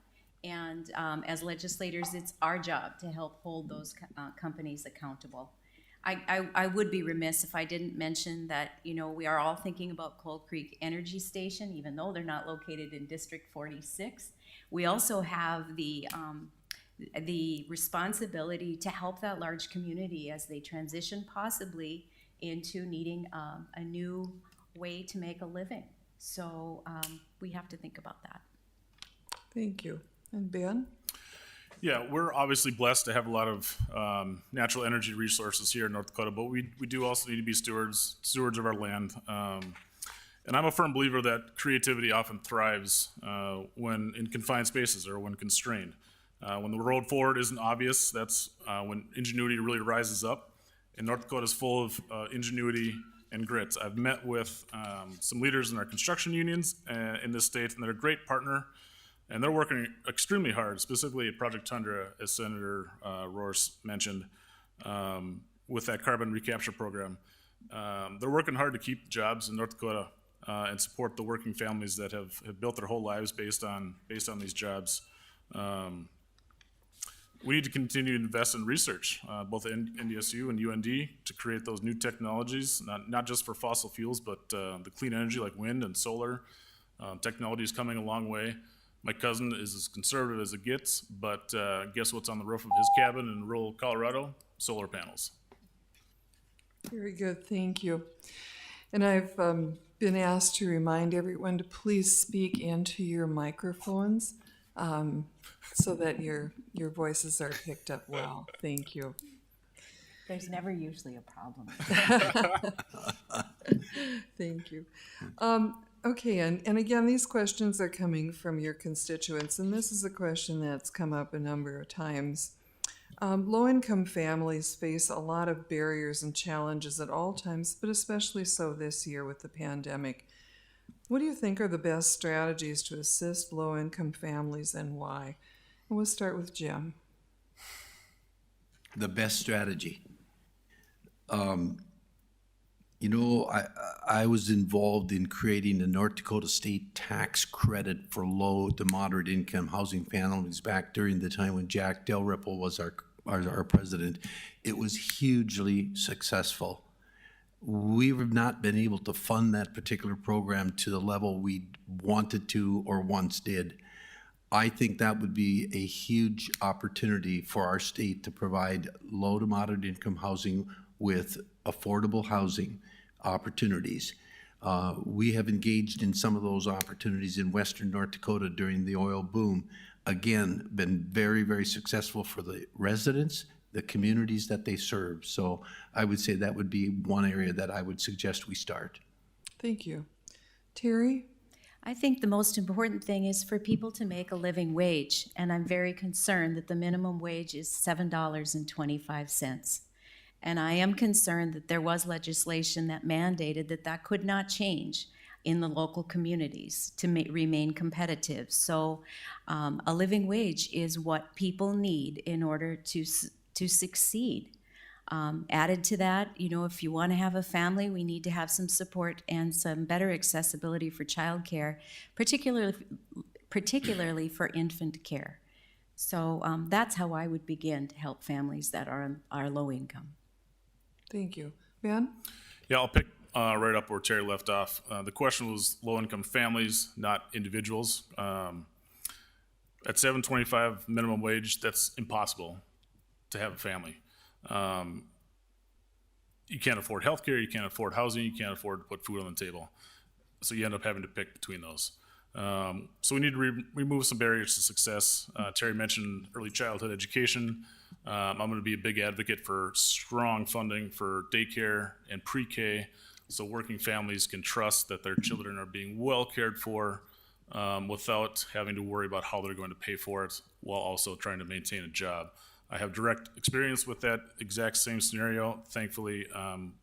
and as legislators, it's our job to help hold those companies accountable. I would be remiss if I didn't mention that, you know, we are all thinking about Coal Creek Energy Station, even though they're not located in District 46. We also have the responsibility to help that large community as they transition possibly into needing a new way to make a living. So we have to think about that. Thank you. And Ben? Yeah, we're obviously blessed to have a lot of natural energy resources here in North Dakota, but we do also need to be stewards of our land. And I'm a firm believer that creativity often thrives when in confined spaces or when constrained. When the road forward isn't obvious, that's when ingenuity really rises up. And North Dakota is full of ingenuity and grit. I've met with some leaders in our construction unions in this state, and they're a great partner. And they're working extremely hard, specifically at Project Tundra, as Senator Roars mentioned, with that carbon recapture program. They're working hard to keep jobs in North Dakota and support the working families that have built their whole lives based on these jobs. We need to continue to invest in research, both at NDSU and UND, to create those new technologies, not just for fossil fuels, but the clean energy like wind and solar. Technology is coming a long way. My cousin is as conservative as it gets, but guess what's on the roof of his cabin in rural Colorado? Solar panels. Very good, thank you. And I've been asked to remind everyone to please speak into your microphones so that your voices are picked up well. Thank you. There's never usually a problem. Thank you. Okay, and again, these questions are coming from your constituents, and this is a question that's come up a number of times. Low-income families face a lot of barriers and challenges at all times, but especially so this year with the pandemic. What do you think are the best strategies to assist low-income families and why? And we'll start with Jim. The best strategy. You know, I was involved in creating the North Dakota State tax credit for low to moderate income housing families back during the time when Jack Dalrymple was our president. It was hugely successful. We have not been able to fund that particular program to the level we wanted to or once did. I think that would be a huge opportunity for our state to provide low to moderate income housing with affordable housing opportunities. We have engaged in some of those opportunities in western North Dakota during the oil boom. Again, been very, very successful for the residents, the communities that they serve. So I would say that would be one area that I would suggest we start. Thank you. Terry? I think the most important thing is for people to make a living wage, and I'm very concerned that the minimum wage is $7.25. And I am concerned that there was legislation that mandated that could not change in the local communities to remain competitive. So a living wage is what people need in order to succeed. Added to that, you know, if you want to have a family, we need to have some support and some better accessibility for childcare, particularly for infant care. So that's how I would begin to help families that are low income. Thank you. Ben? Yeah, I'll pick right up where Terry left off. The question was low-income families, not individuals. At $7.25 minimum wage, that's impossible to have a family. You can't afford healthcare, you can't afford housing, you can't afford to put food on the table. So you end up having to pick between those. So we need to remove some barriers to success. Terry mentioned early childhood education. I'm going to be a big advocate for strong funding for daycare and pre-K, so working families can trust that their children are being well cared for without having to worry about how they're going to pay for it while also trying to maintain a job. I have direct experience with that exact same scenario. Thankfully,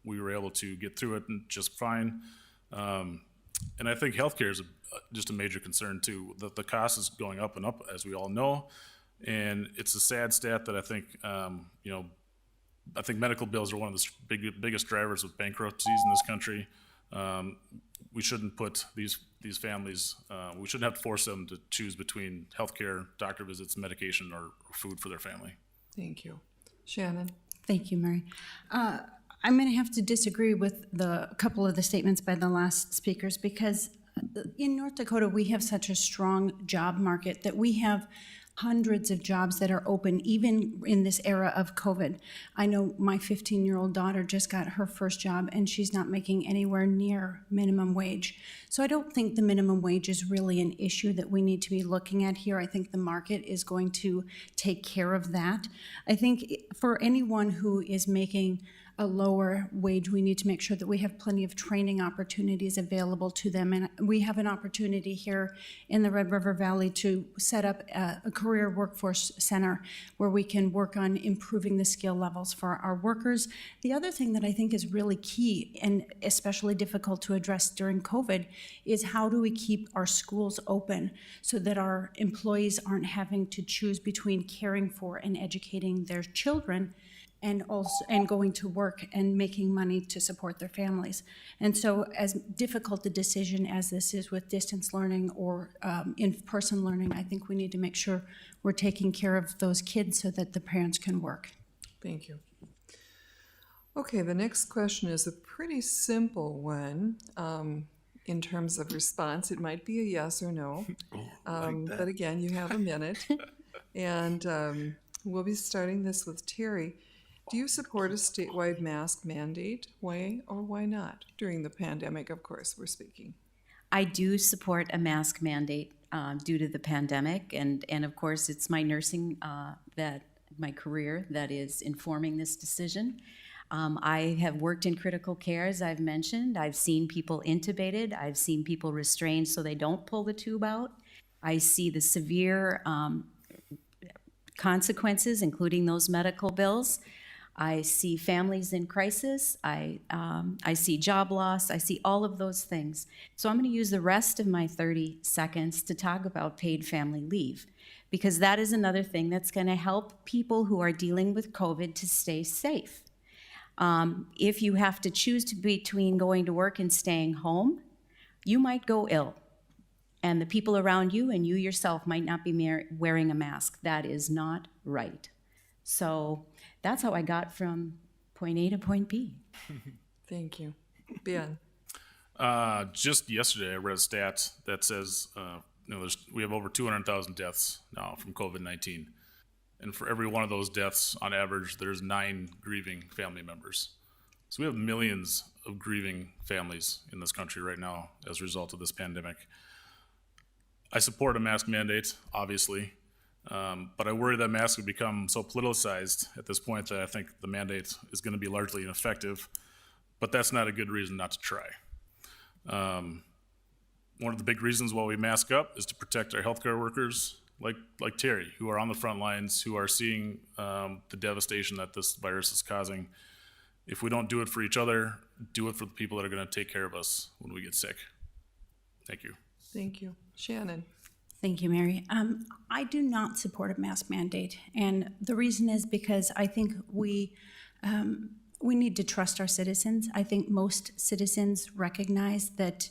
we were able to get through it just fine. And I think healthcare is just a major concern too. The cost is going up and up, as we all know. And it's a sad stat that I think, I think medical bills are one of the biggest drivers of bankruptcies in this country. We shouldn't put these families, we shouldn't have to force them to choose between healthcare, doctor visits, medication, or food for their family. Thank you. Shannon? Thank you, Mary. I'm going to have to disagree with a couple of the statements by the last speakers, because in North Dakota, we have such a strong job market that we have hundreds of jobs that are open, even in this era of COVID. I know my 15-year-old daughter just got her first job, and she's not making anywhere near minimum wage. So I don't think the minimum wage is really an issue that we need to be looking at here. I think the market is going to take care of that. I think for anyone who is making a lower wage, we need to make sure that we have plenty of training opportunities available to them. And we have an opportunity here in the Red River Valley to set up a career workforce center where we can work on improving the skill levels for our workers. The other thing that I think is really key and especially difficult to address during COVID is how do we keep our schools open so that our employees aren't having to choose between caring for and educating their children and going to work and making money to support their families. And so as difficult a decision as this is with distance learning or in-person learning, I think we need to make sure we're taking care of those kids so that the parents can work. Thank you. Okay, the next question is a pretty simple one in terms of response. It might be a yes or no, but again, you have a minute. And we'll be starting this with Terry. Do you support a statewide mask mandate? Why or why not? During the pandemic, of course, we're speaking. I do support a mask mandate due to the pandemic, and of course, it's my nursing, my career that is informing this decision. I have worked in critical care, as I've mentioned. I've seen people intubated. I've seen people restrained so they don't pull the tube out. I see the severe consequences, including those medical bills. I see families in crisis. I see job loss. I see all of those things. So I'm going to use the rest of my 30 seconds to talk about paid family leave, because that is another thing that's going to help people who are dealing with COVID to stay safe. If you have to choose between going to work and staying home, you might go ill. And the people around you and you yourself might not be wearing a mask. That is not right. So that's how I got from point A to point B. Thank you. Ben? Just yesterday, I read a stat that says we have over 200,000 deaths now from COVID-19. And for every one of those deaths, on average, there's 9 grieving family members. So we have millions of grieving families in this country right now as a result of this pandemic. I support a mask mandate, obviously. But I worry that masks have become so politicized at this point that I think the mandate is going to be largely ineffective. But that's not a good reason not to try. One of the big reasons why we mask up is to protect our healthcare workers, like Terry, who are on the front lines, who are seeing the devastation that this virus is causing. If we don't do it for each other, do it for the people that are going to take care of us when we get sick. Thank you. Thank you. Shannon? Thank you, Mary. I do not support a mask mandate, and the reason is because I think we need to trust our citizens. I think most citizens recognize that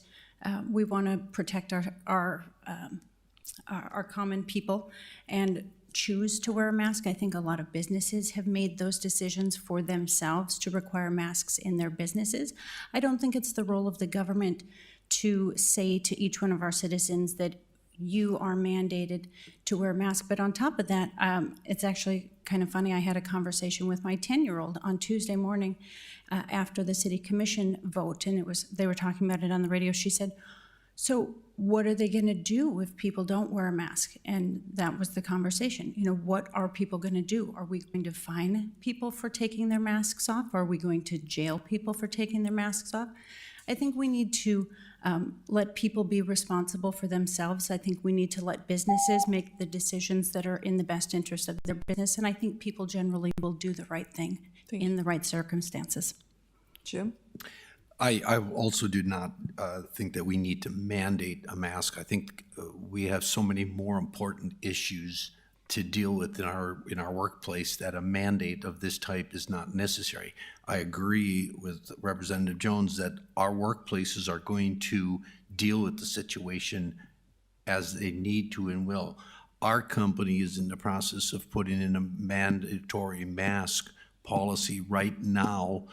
we want to protect our common people and choose to wear a mask. I think a lot of businesses have made those decisions for themselves to require masks in their businesses. I don't think it's the role of the government to say to each one of our citizens that you are mandated to wear a mask. But on top of that, it's actually kind of funny. I had a conversation with my 10-year-old on Tuesday morning after the city commission vote, and they were talking about it on the radio. She said, so what are they going to do if people don't wear a mask? And that was the conversation. What are people going to do? Are we going to fine people for taking their masks off? Are we going to jail people for taking their masks off? I think we need to let people be responsible for themselves. I think we need to let businesses make the decisions that are in the best interest of their business. And I think people generally will do the right thing in the right circumstances. Jim? I also do not think that we need to mandate a mask. I think we have so many more important issues to deal with in our workplace that a mandate of this type is not necessary. I agree with Representative Jones that our workplaces are going to deal with the situation as they need to and will. Our company is in the process of putting in a mandatory mask policy right now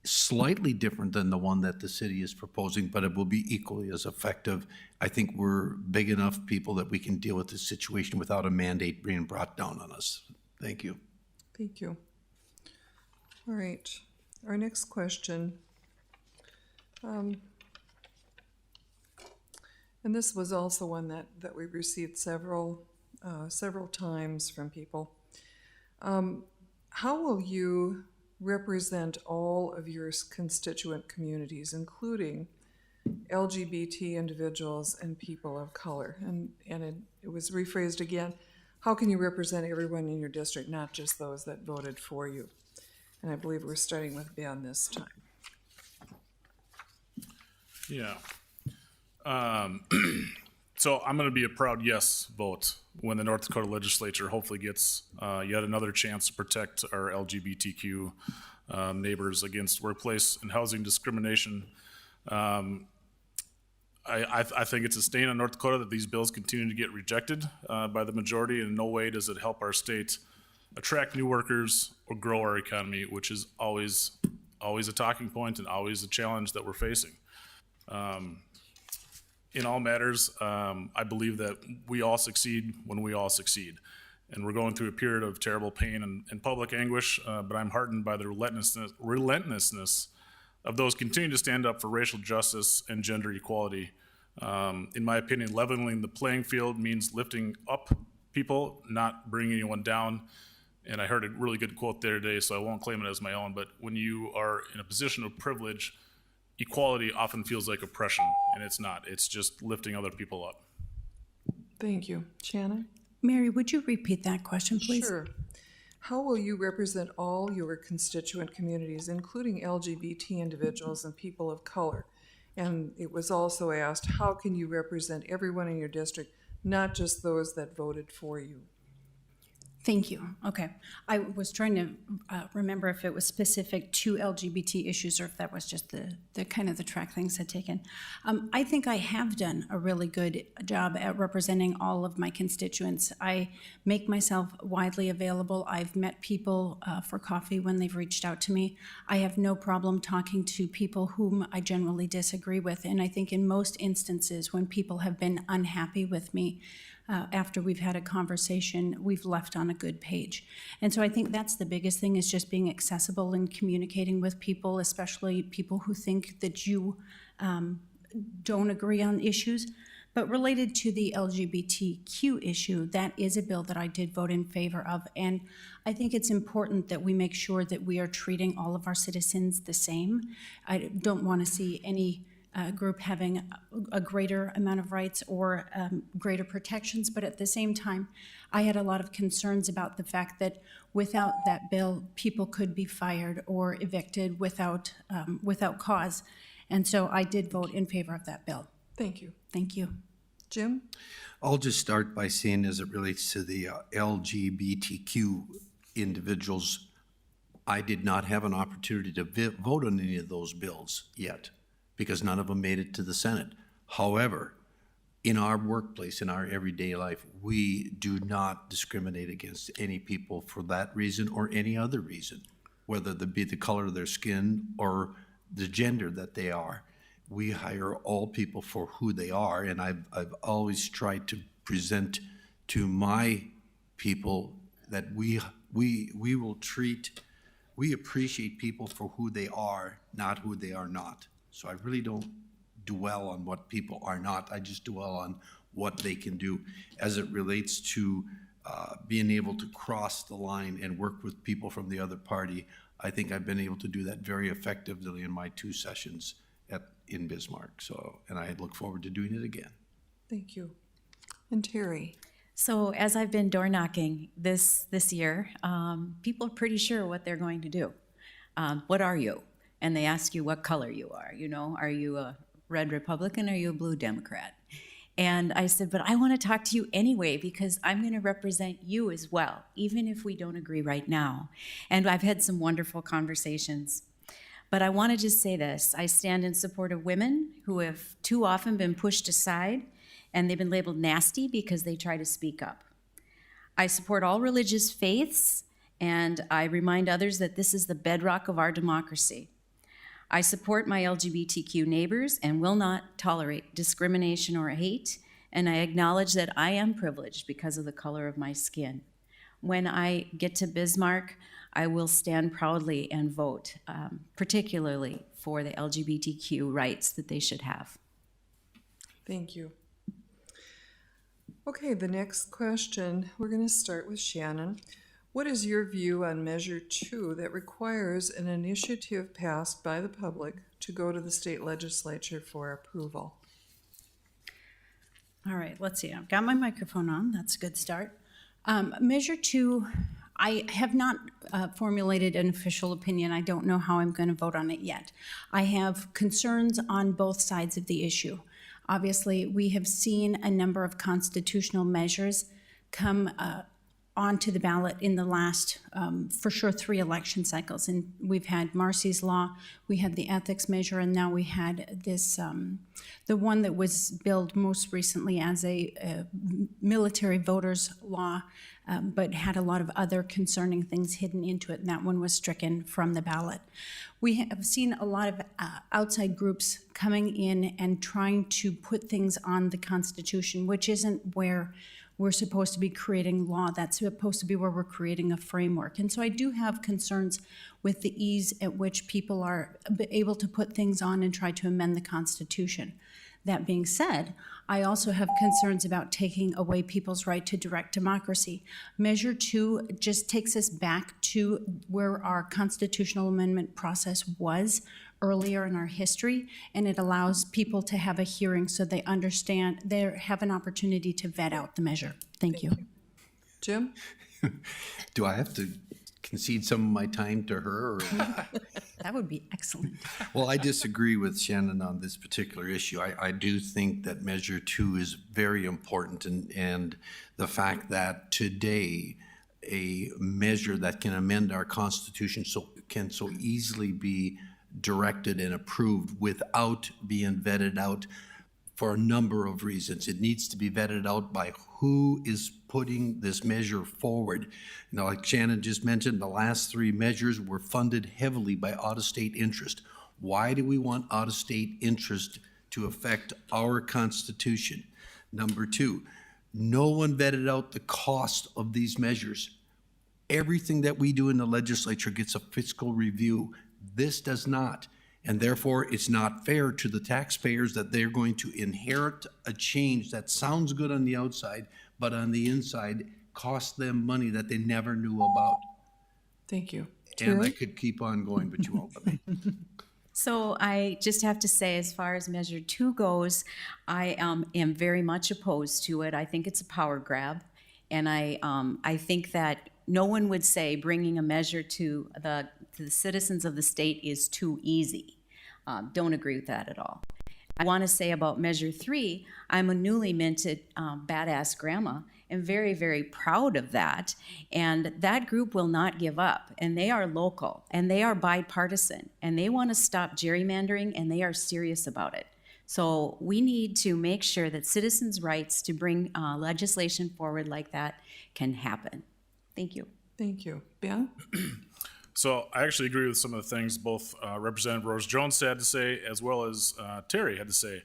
slightly different than the one that the city is proposing, but it will be equally as effective. I think we're big enough people that we can deal with this situation without a mandate being brought down on us. Thank you. Thank you. All right, our next question. And this was also one that we received several times from people. How will you represent all of your constituent communities, including LGBT individuals and people of color? And it was rephrased again. How can you represent everyone in your district, not just those that voted for you? And I believe we're starting with Ben this time. Yeah. So I'm going to be a proud yes vote when the North Dakota legislature hopefully gets yet another chance to protect our LGBTQ neighbors against workplace and housing discrimination. I think it's a stain on North Dakota that these bills continue to get rejected by the majority, and in no way does it help our state attract new workers or grow our economy, which is always a talking point and always a challenge that we're facing. In all matters, I believe that we all succeed when we all succeed. And we're going through a period of terrible pain and public anguish, but I'm heartened by the relentlessness of those continuing to stand up for racial justice and gender equality. In my opinion, leveling the playing field means lifting up people, not bringing anyone down. And I heard a really good quote there today, so I won't claim it as my own, but when you are in a position of privilege, equality often feels like oppression, and it's not. It's just lifting other people up. Thank you. Shannon? Mary, would you repeat that question, please? Sure. How will you represent all your constituent communities, including LGBT individuals and people of color? And it was also asked, how can you represent everyone in your district, not just those that voted for you? Thank you. Okay. I was trying to remember if it was specific to LGBT issues or if that was just the kind of the track things had taken. I think I have done a really good job at representing all of my constituents. I make myself widely available. I've met people for coffee when they've reached out to me. I have no problem talking to people whom I generally disagree with. And I think in most instances when people have been unhappy with me, after we've had a conversation, we've left on a good page. And so I think that's the biggest thing, is just being accessible and communicating with people, especially people who think that you don't agree on issues. But related to the LGBTQ issue, that is a bill that I did vote in favor of. And I think it's important that we make sure that we are treating all of our citizens the same. I don't want to see any group having a greater amount of rights or greater protections, but at the same time, I had a lot of concerns about the fact that without that bill, people could be fired or evicted without cause. And so I did vote in favor of that bill. Thank you. Thank you. Jim? I'll just start by saying, as it relates to the LGBTQ individuals, I did not have an opportunity to vote on any of those bills yet, because none of them made it to the Senate. However, in our workplace, in our everyday life, we do not discriminate against any people for that reason or any other reason, whether it be the color of their skin or the gender that they are. We hire all people for who they are, and I've always tried to present to my people that we appreciate people for who they are, not who they are not. So I really don't dwell on what people are not. I just dwell on what they can do. As it relates to being able to cross the line and work with people from the other party, I think I've been able to do that very effectively in my 2 sessions in Bismarck. So, and I look forward to doing it again. Thank you. And Terry? So as I've been door knocking this year, people are pretty sure what they're going to do. What are you? And they ask you what color you are. You know, are you a red Republican? Are you a blue Democrat? And I said, but I want to talk to you anyway, because I'm going to represent you as well, even if we don't agree right now. And I've had some wonderful conversations. But I want to just say this. I stand in support of women who have too often been pushed aside, and they've been labeled nasty because they try to speak up. I support all religious faiths, and I remind others that this is the bedrock of our democracy. I support my LGBTQ neighbors and will not tolerate discrimination or hate, and I acknowledge that I am privileged because of the color of my skin. When I get to Bismarck, I will stand proudly and vote, particularly for the LGBTQ rights that they should have. Thank you. Okay, the next question, we're going to start with Shannon. What is your view on Measure 2 that requires an initiative passed by the public to go to the state legislature for approval? All right, let's see. I've got my microphone on. That's a good start. Measure 2, I have not formulated an official opinion. I don't know how I'm going to vote on it yet. I have concerns on both sides of the issue. Obviously, we have seen a number of constitutional measures come onto the ballot in the last, for sure, 3 election cycles. And we've had Marcy's Law, we had the ethics measure, and now we had this, the one that was billed most recently as a military voters law, but had a lot of other concerning things hidden into it, and that one was stricken from the ballot. We have seen a lot of outside groups coming in and trying to put things on the Constitution, which isn't where we're supposed to be creating law. That's supposed to be where we're creating a framework. And so I do have concerns with the ease at which people are able to put things on and try to amend the Constitution. That being said, I also have concerns about taking away people's right to direct democracy. Measure 2 just takes us back to where our constitutional amendment process was earlier in our history, and it allows people to have a hearing so they understand, they have an opportunity to vet out the measure. Thank you. Jim? Do I have to concede some of my time to her? Or? That would be excellent. Well, I disagree with Shannon on this particular issue. I do think that Measure 2 is very important, and the fact that today a measure that can amend our Constitution can so easily be directed and approved without being vetted out for a number of reasons. It needs to be vetted out by who is putting this measure forward. You know, like Shannon just mentioned, the last 3 measures were funded heavily by out-of-state interest. Why do we want out-of-state interest to affect our Constitution? Number 2, no one vetted out the cost of these measures. Everything that we do in the legislature gets a fiscal review. This does not. And therefore, it's not fair to the taxpayers that they're going to inherit a change that sounds good on the outside, but on the inside cost them money that they never knew about. Thank you. And I could keep on going, but you won't let me. So I just have to say, as far as Measure 2 goes, I am very much opposed to it. I think it's a power grab, and I think that no one would say bringing a measure to the citizens of the state is too easy. Don't agree with that at all. I want to say about Measure 3, I'm a newly minted badass grandma and very, very proud of that. And that group will not give up. And they are local, and they are bipartisan, and they want to stop gerrymandering, and they are serious about it. So we need to make sure that citizens' rights to bring legislation forward like that can happen. Thank you. Thank you. Ben? So I actually agree with some of the things both Representative Rose Jones had to say, as well as Terry had to say.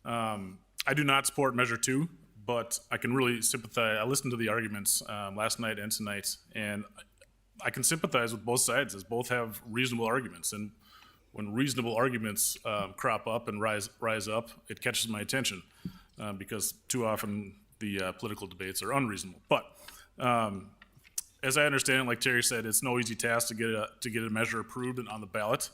I do not support Measure 2, but I can really sympathize. I listened to the arguments last night and tonight, and I can sympathize with both sides, as both have reasonable arguments. And when reasonable arguments crop up and rise up, it catches my attention because too often the political debates are unreasonable. But as I understand it, like Terry said, it's no easy task to get a measure approved and on the ballot.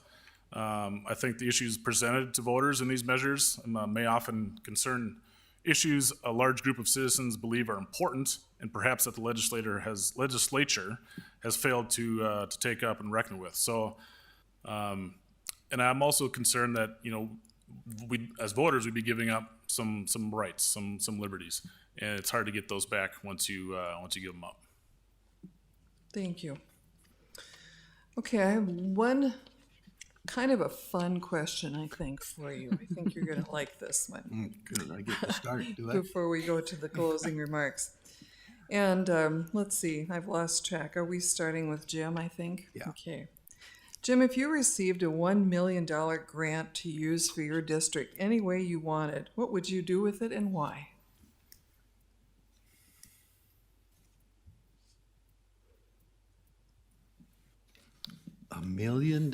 I think the issues presented to voters in these measures may often concern issues a large group of citizens believe are important, and perhaps that the legislature has failed to take up and reckon with. So, and I'm also concerned that we as voters we'd be giving up some rights, some liberties, and it's hard to get those back once you give them up. Thank you. Okay, I have one kind of a fun question, I think, for you. I think you're going to like this one. Good, I get to start, do I? Before we go to the closing remarks. And let's see, I've lost track. Are we starting with Jim, I think? Yeah. Okay. Jim, if you received a $1 million grant to use for your district any way you wanted, what would you do with it and why? $1 million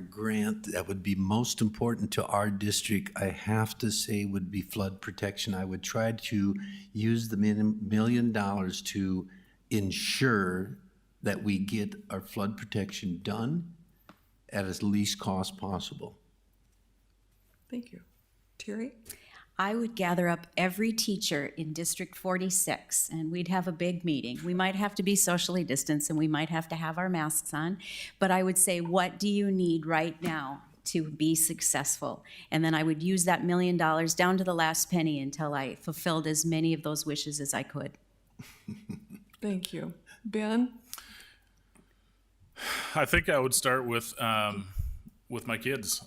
grant that would be most important to our district, I have to say, would be flood protection. I would try to use the $1 million to ensure that we get our flood protection done at as least cost possible. Thank you. Terry? I would gather up every teacher in District 46 and we'd have a big meeting. We might have to be socially distanced and we might have to have our masks on, but I would say, what do you need right now to be successful? And then I would use that $1 million down to the last penny until I fulfilled as many of those wishes as I could. Thank you. Ben? I think I would start with my kids.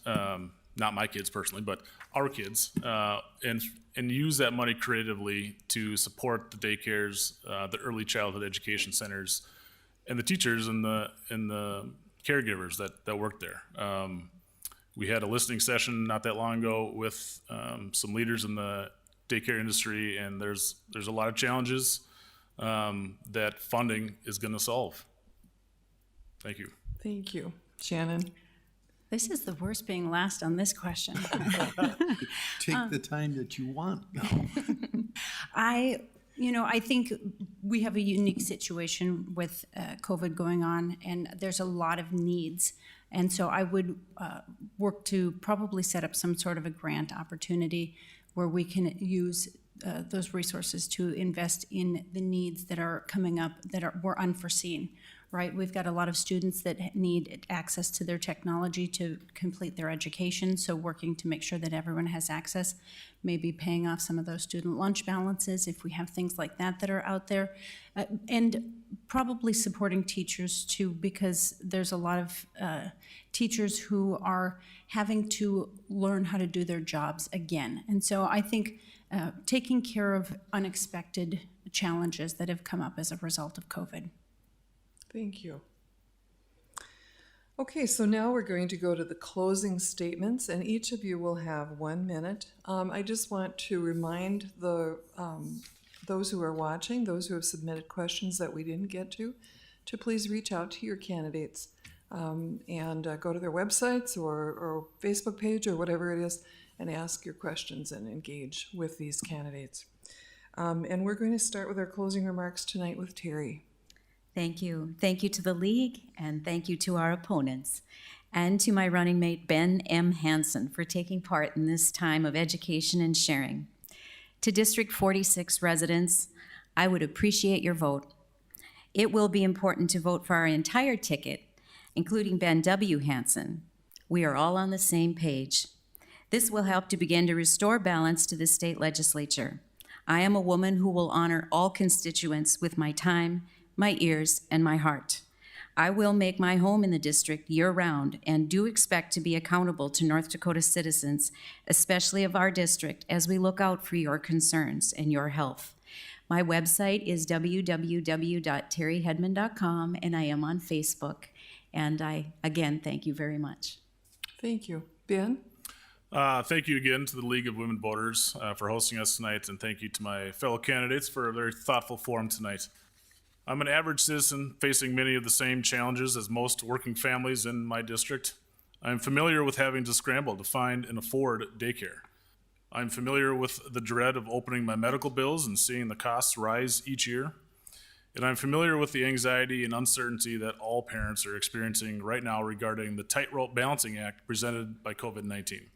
Not my kids personally, but our kids, and use that money creatively to support the daycares, the early childhood education centers, and the teachers and the caregivers that work there. We had a listening session not that long ago with some leaders in the daycare industry, and there's a lot of challenges that funding is going to solve. Thank you. Thank you. Shannon? This is the worst being last on this question. Take the time that you want now. I think we have a unique situation with COVID going on, and there's a lot of needs. And so I would work to probably set up some sort of a grant opportunity where we can use those resources to invest in the needs that are coming up that were unforeseen. Right, we've got a lot of students that need access to their technology to complete their education, so working to make sure that everyone has access, maybe paying off some of those student lunch balances if we have things like that are out there, and probably supporting teachers too, because there's a lot of teachers who are having to learn how to do their jobs again. And so I think taking care of unexpected challenges that have come up as a result of COVID. Thank you. Okay, so now we're going to go to the closing statements, and each of you will have 1 minute. I just want to remind those who are watching, those who have submitted questions that we didn't get to please reach out to your candidates and go to their websites or Facebook page or whatever it is and ask your questions and engage with these candidates. And we're going to start with our closing remarks tonight with Terry. Thank you. Thank you to the league, and thank you to our opponents, and to my running mate, Ben M. Hansen, for taking part in this time of education and sharing. To District 46 residents, I would appreciate your vote. It will be important to vote for our entire ticket, including Ben W. Hansen. We are all on the same page. This will help to begin to restore balance to the state legislature. I am a woman who will honor all constituents with my time, my ears, and my heart. I will make my home in the district year-round and do expect to be accountable to North Dakota citizens, especially of our district, as we look out for your concerns and your health. My website is www.terryhedman.com, and I am on Facebook. And I, again, thank you very much. Thank you. Ben? Thank you again to the League of Women Voters for hosting us tonight, and thank you to my fellow candidates for a very thoughtful forum tonight. I'm an average citizen facing many of the same challenges as most working families in my district. I'm familiar with having to scramble to find and afford daycare. I'm familiar with the dread of opening my medical bills and seeing the costs rise each year. And I'm familiar with the anxiety and uncertainty that all parents are experiencing right now regarding the tightrope balancing act presented by COVID-19.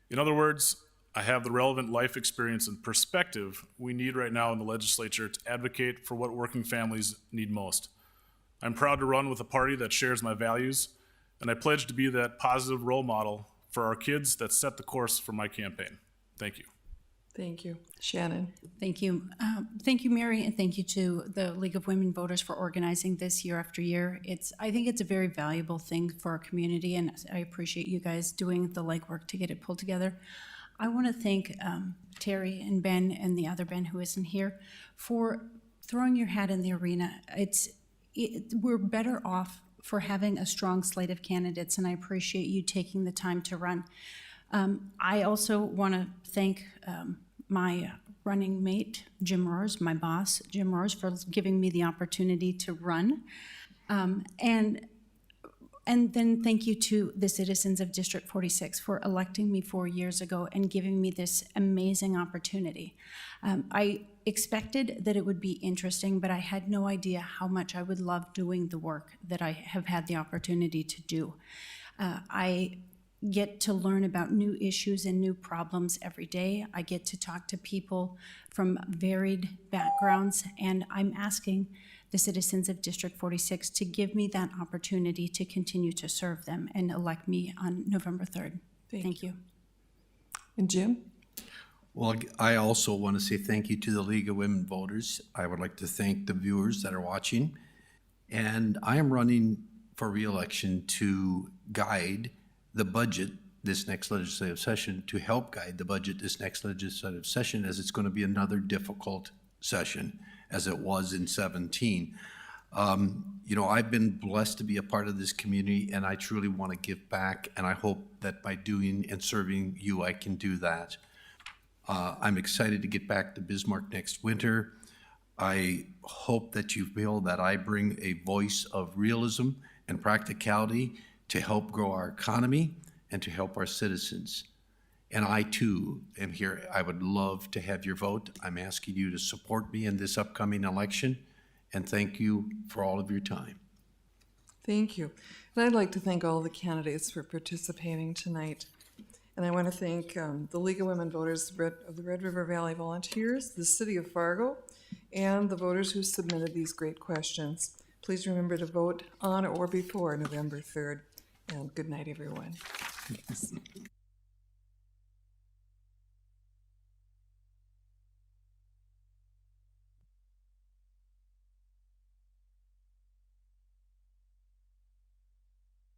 In other words, I have the relevant life experience and perspective we need right now in the legislature to advocate for what working families need most. I'm proud to run with a party that shares my values, and I pledge to be that positive role model for our kids that set the course for my campaign. Thank you. Thank you. Shannon? Thank you. Thank you, Mary, and thank you to the League of Women Voters for organizing this year after year. I think it's a very valuable thing for our community, and I appreciate you guys doing the legwork to get it pulled together. I want to thank Terry and Ben and the other Ben who isn't here for throwing your hat in the arena. We're better off for having a strong slate of candidates, and I appreciate you taking the time to run. I also want to thank my running mate, Jim Roars, my boss, Jim Roars, for giving me the opportunity to run. And then thank you to the citizens of District 46 for electing me 4 years ago and giving me this amazing opportunity. I expected that it would be interesting, but I had no idea how much I would love doing the work that I have had the opportunity to do. I get to learn about new issues and new problems every day. I get to talk to people from varied backgrounds, and I'm asking the citizens of District 46 to give me that opportunity to continue to serve them and elect me on November 3rd. Thank you. And Jim? Well, I also want to say thank you to the League of Women Voters. I would like to thank the viewers that are watching. And I am running for re-election to guide the budget this next legislative session, to help guide the budget this next legislative session, as it's going to be another difficult session, as it was in 17. You know, I've been blessed to be a part of this community, and I truly want to give back, and I hope that by doing and serving you, I can do that. I'm excited to get back to Bismarck next winter. I hope that you feel that I bring a voice of realism and practicality to help grow our economy and to help our citizens. And I too am here. I would love to have your vote. I'm asking you to support me in this upcoming election, and thank you for all of your time. Thank you. And I'd like to thank all the candidates for participating tonight. And I want to thank the League of Women Voters of the Red River Valley Volunteers, the City of Fargo, and the voters who submitted these great questions. Please remember to vote on or before November 3rd. And good night, everyone.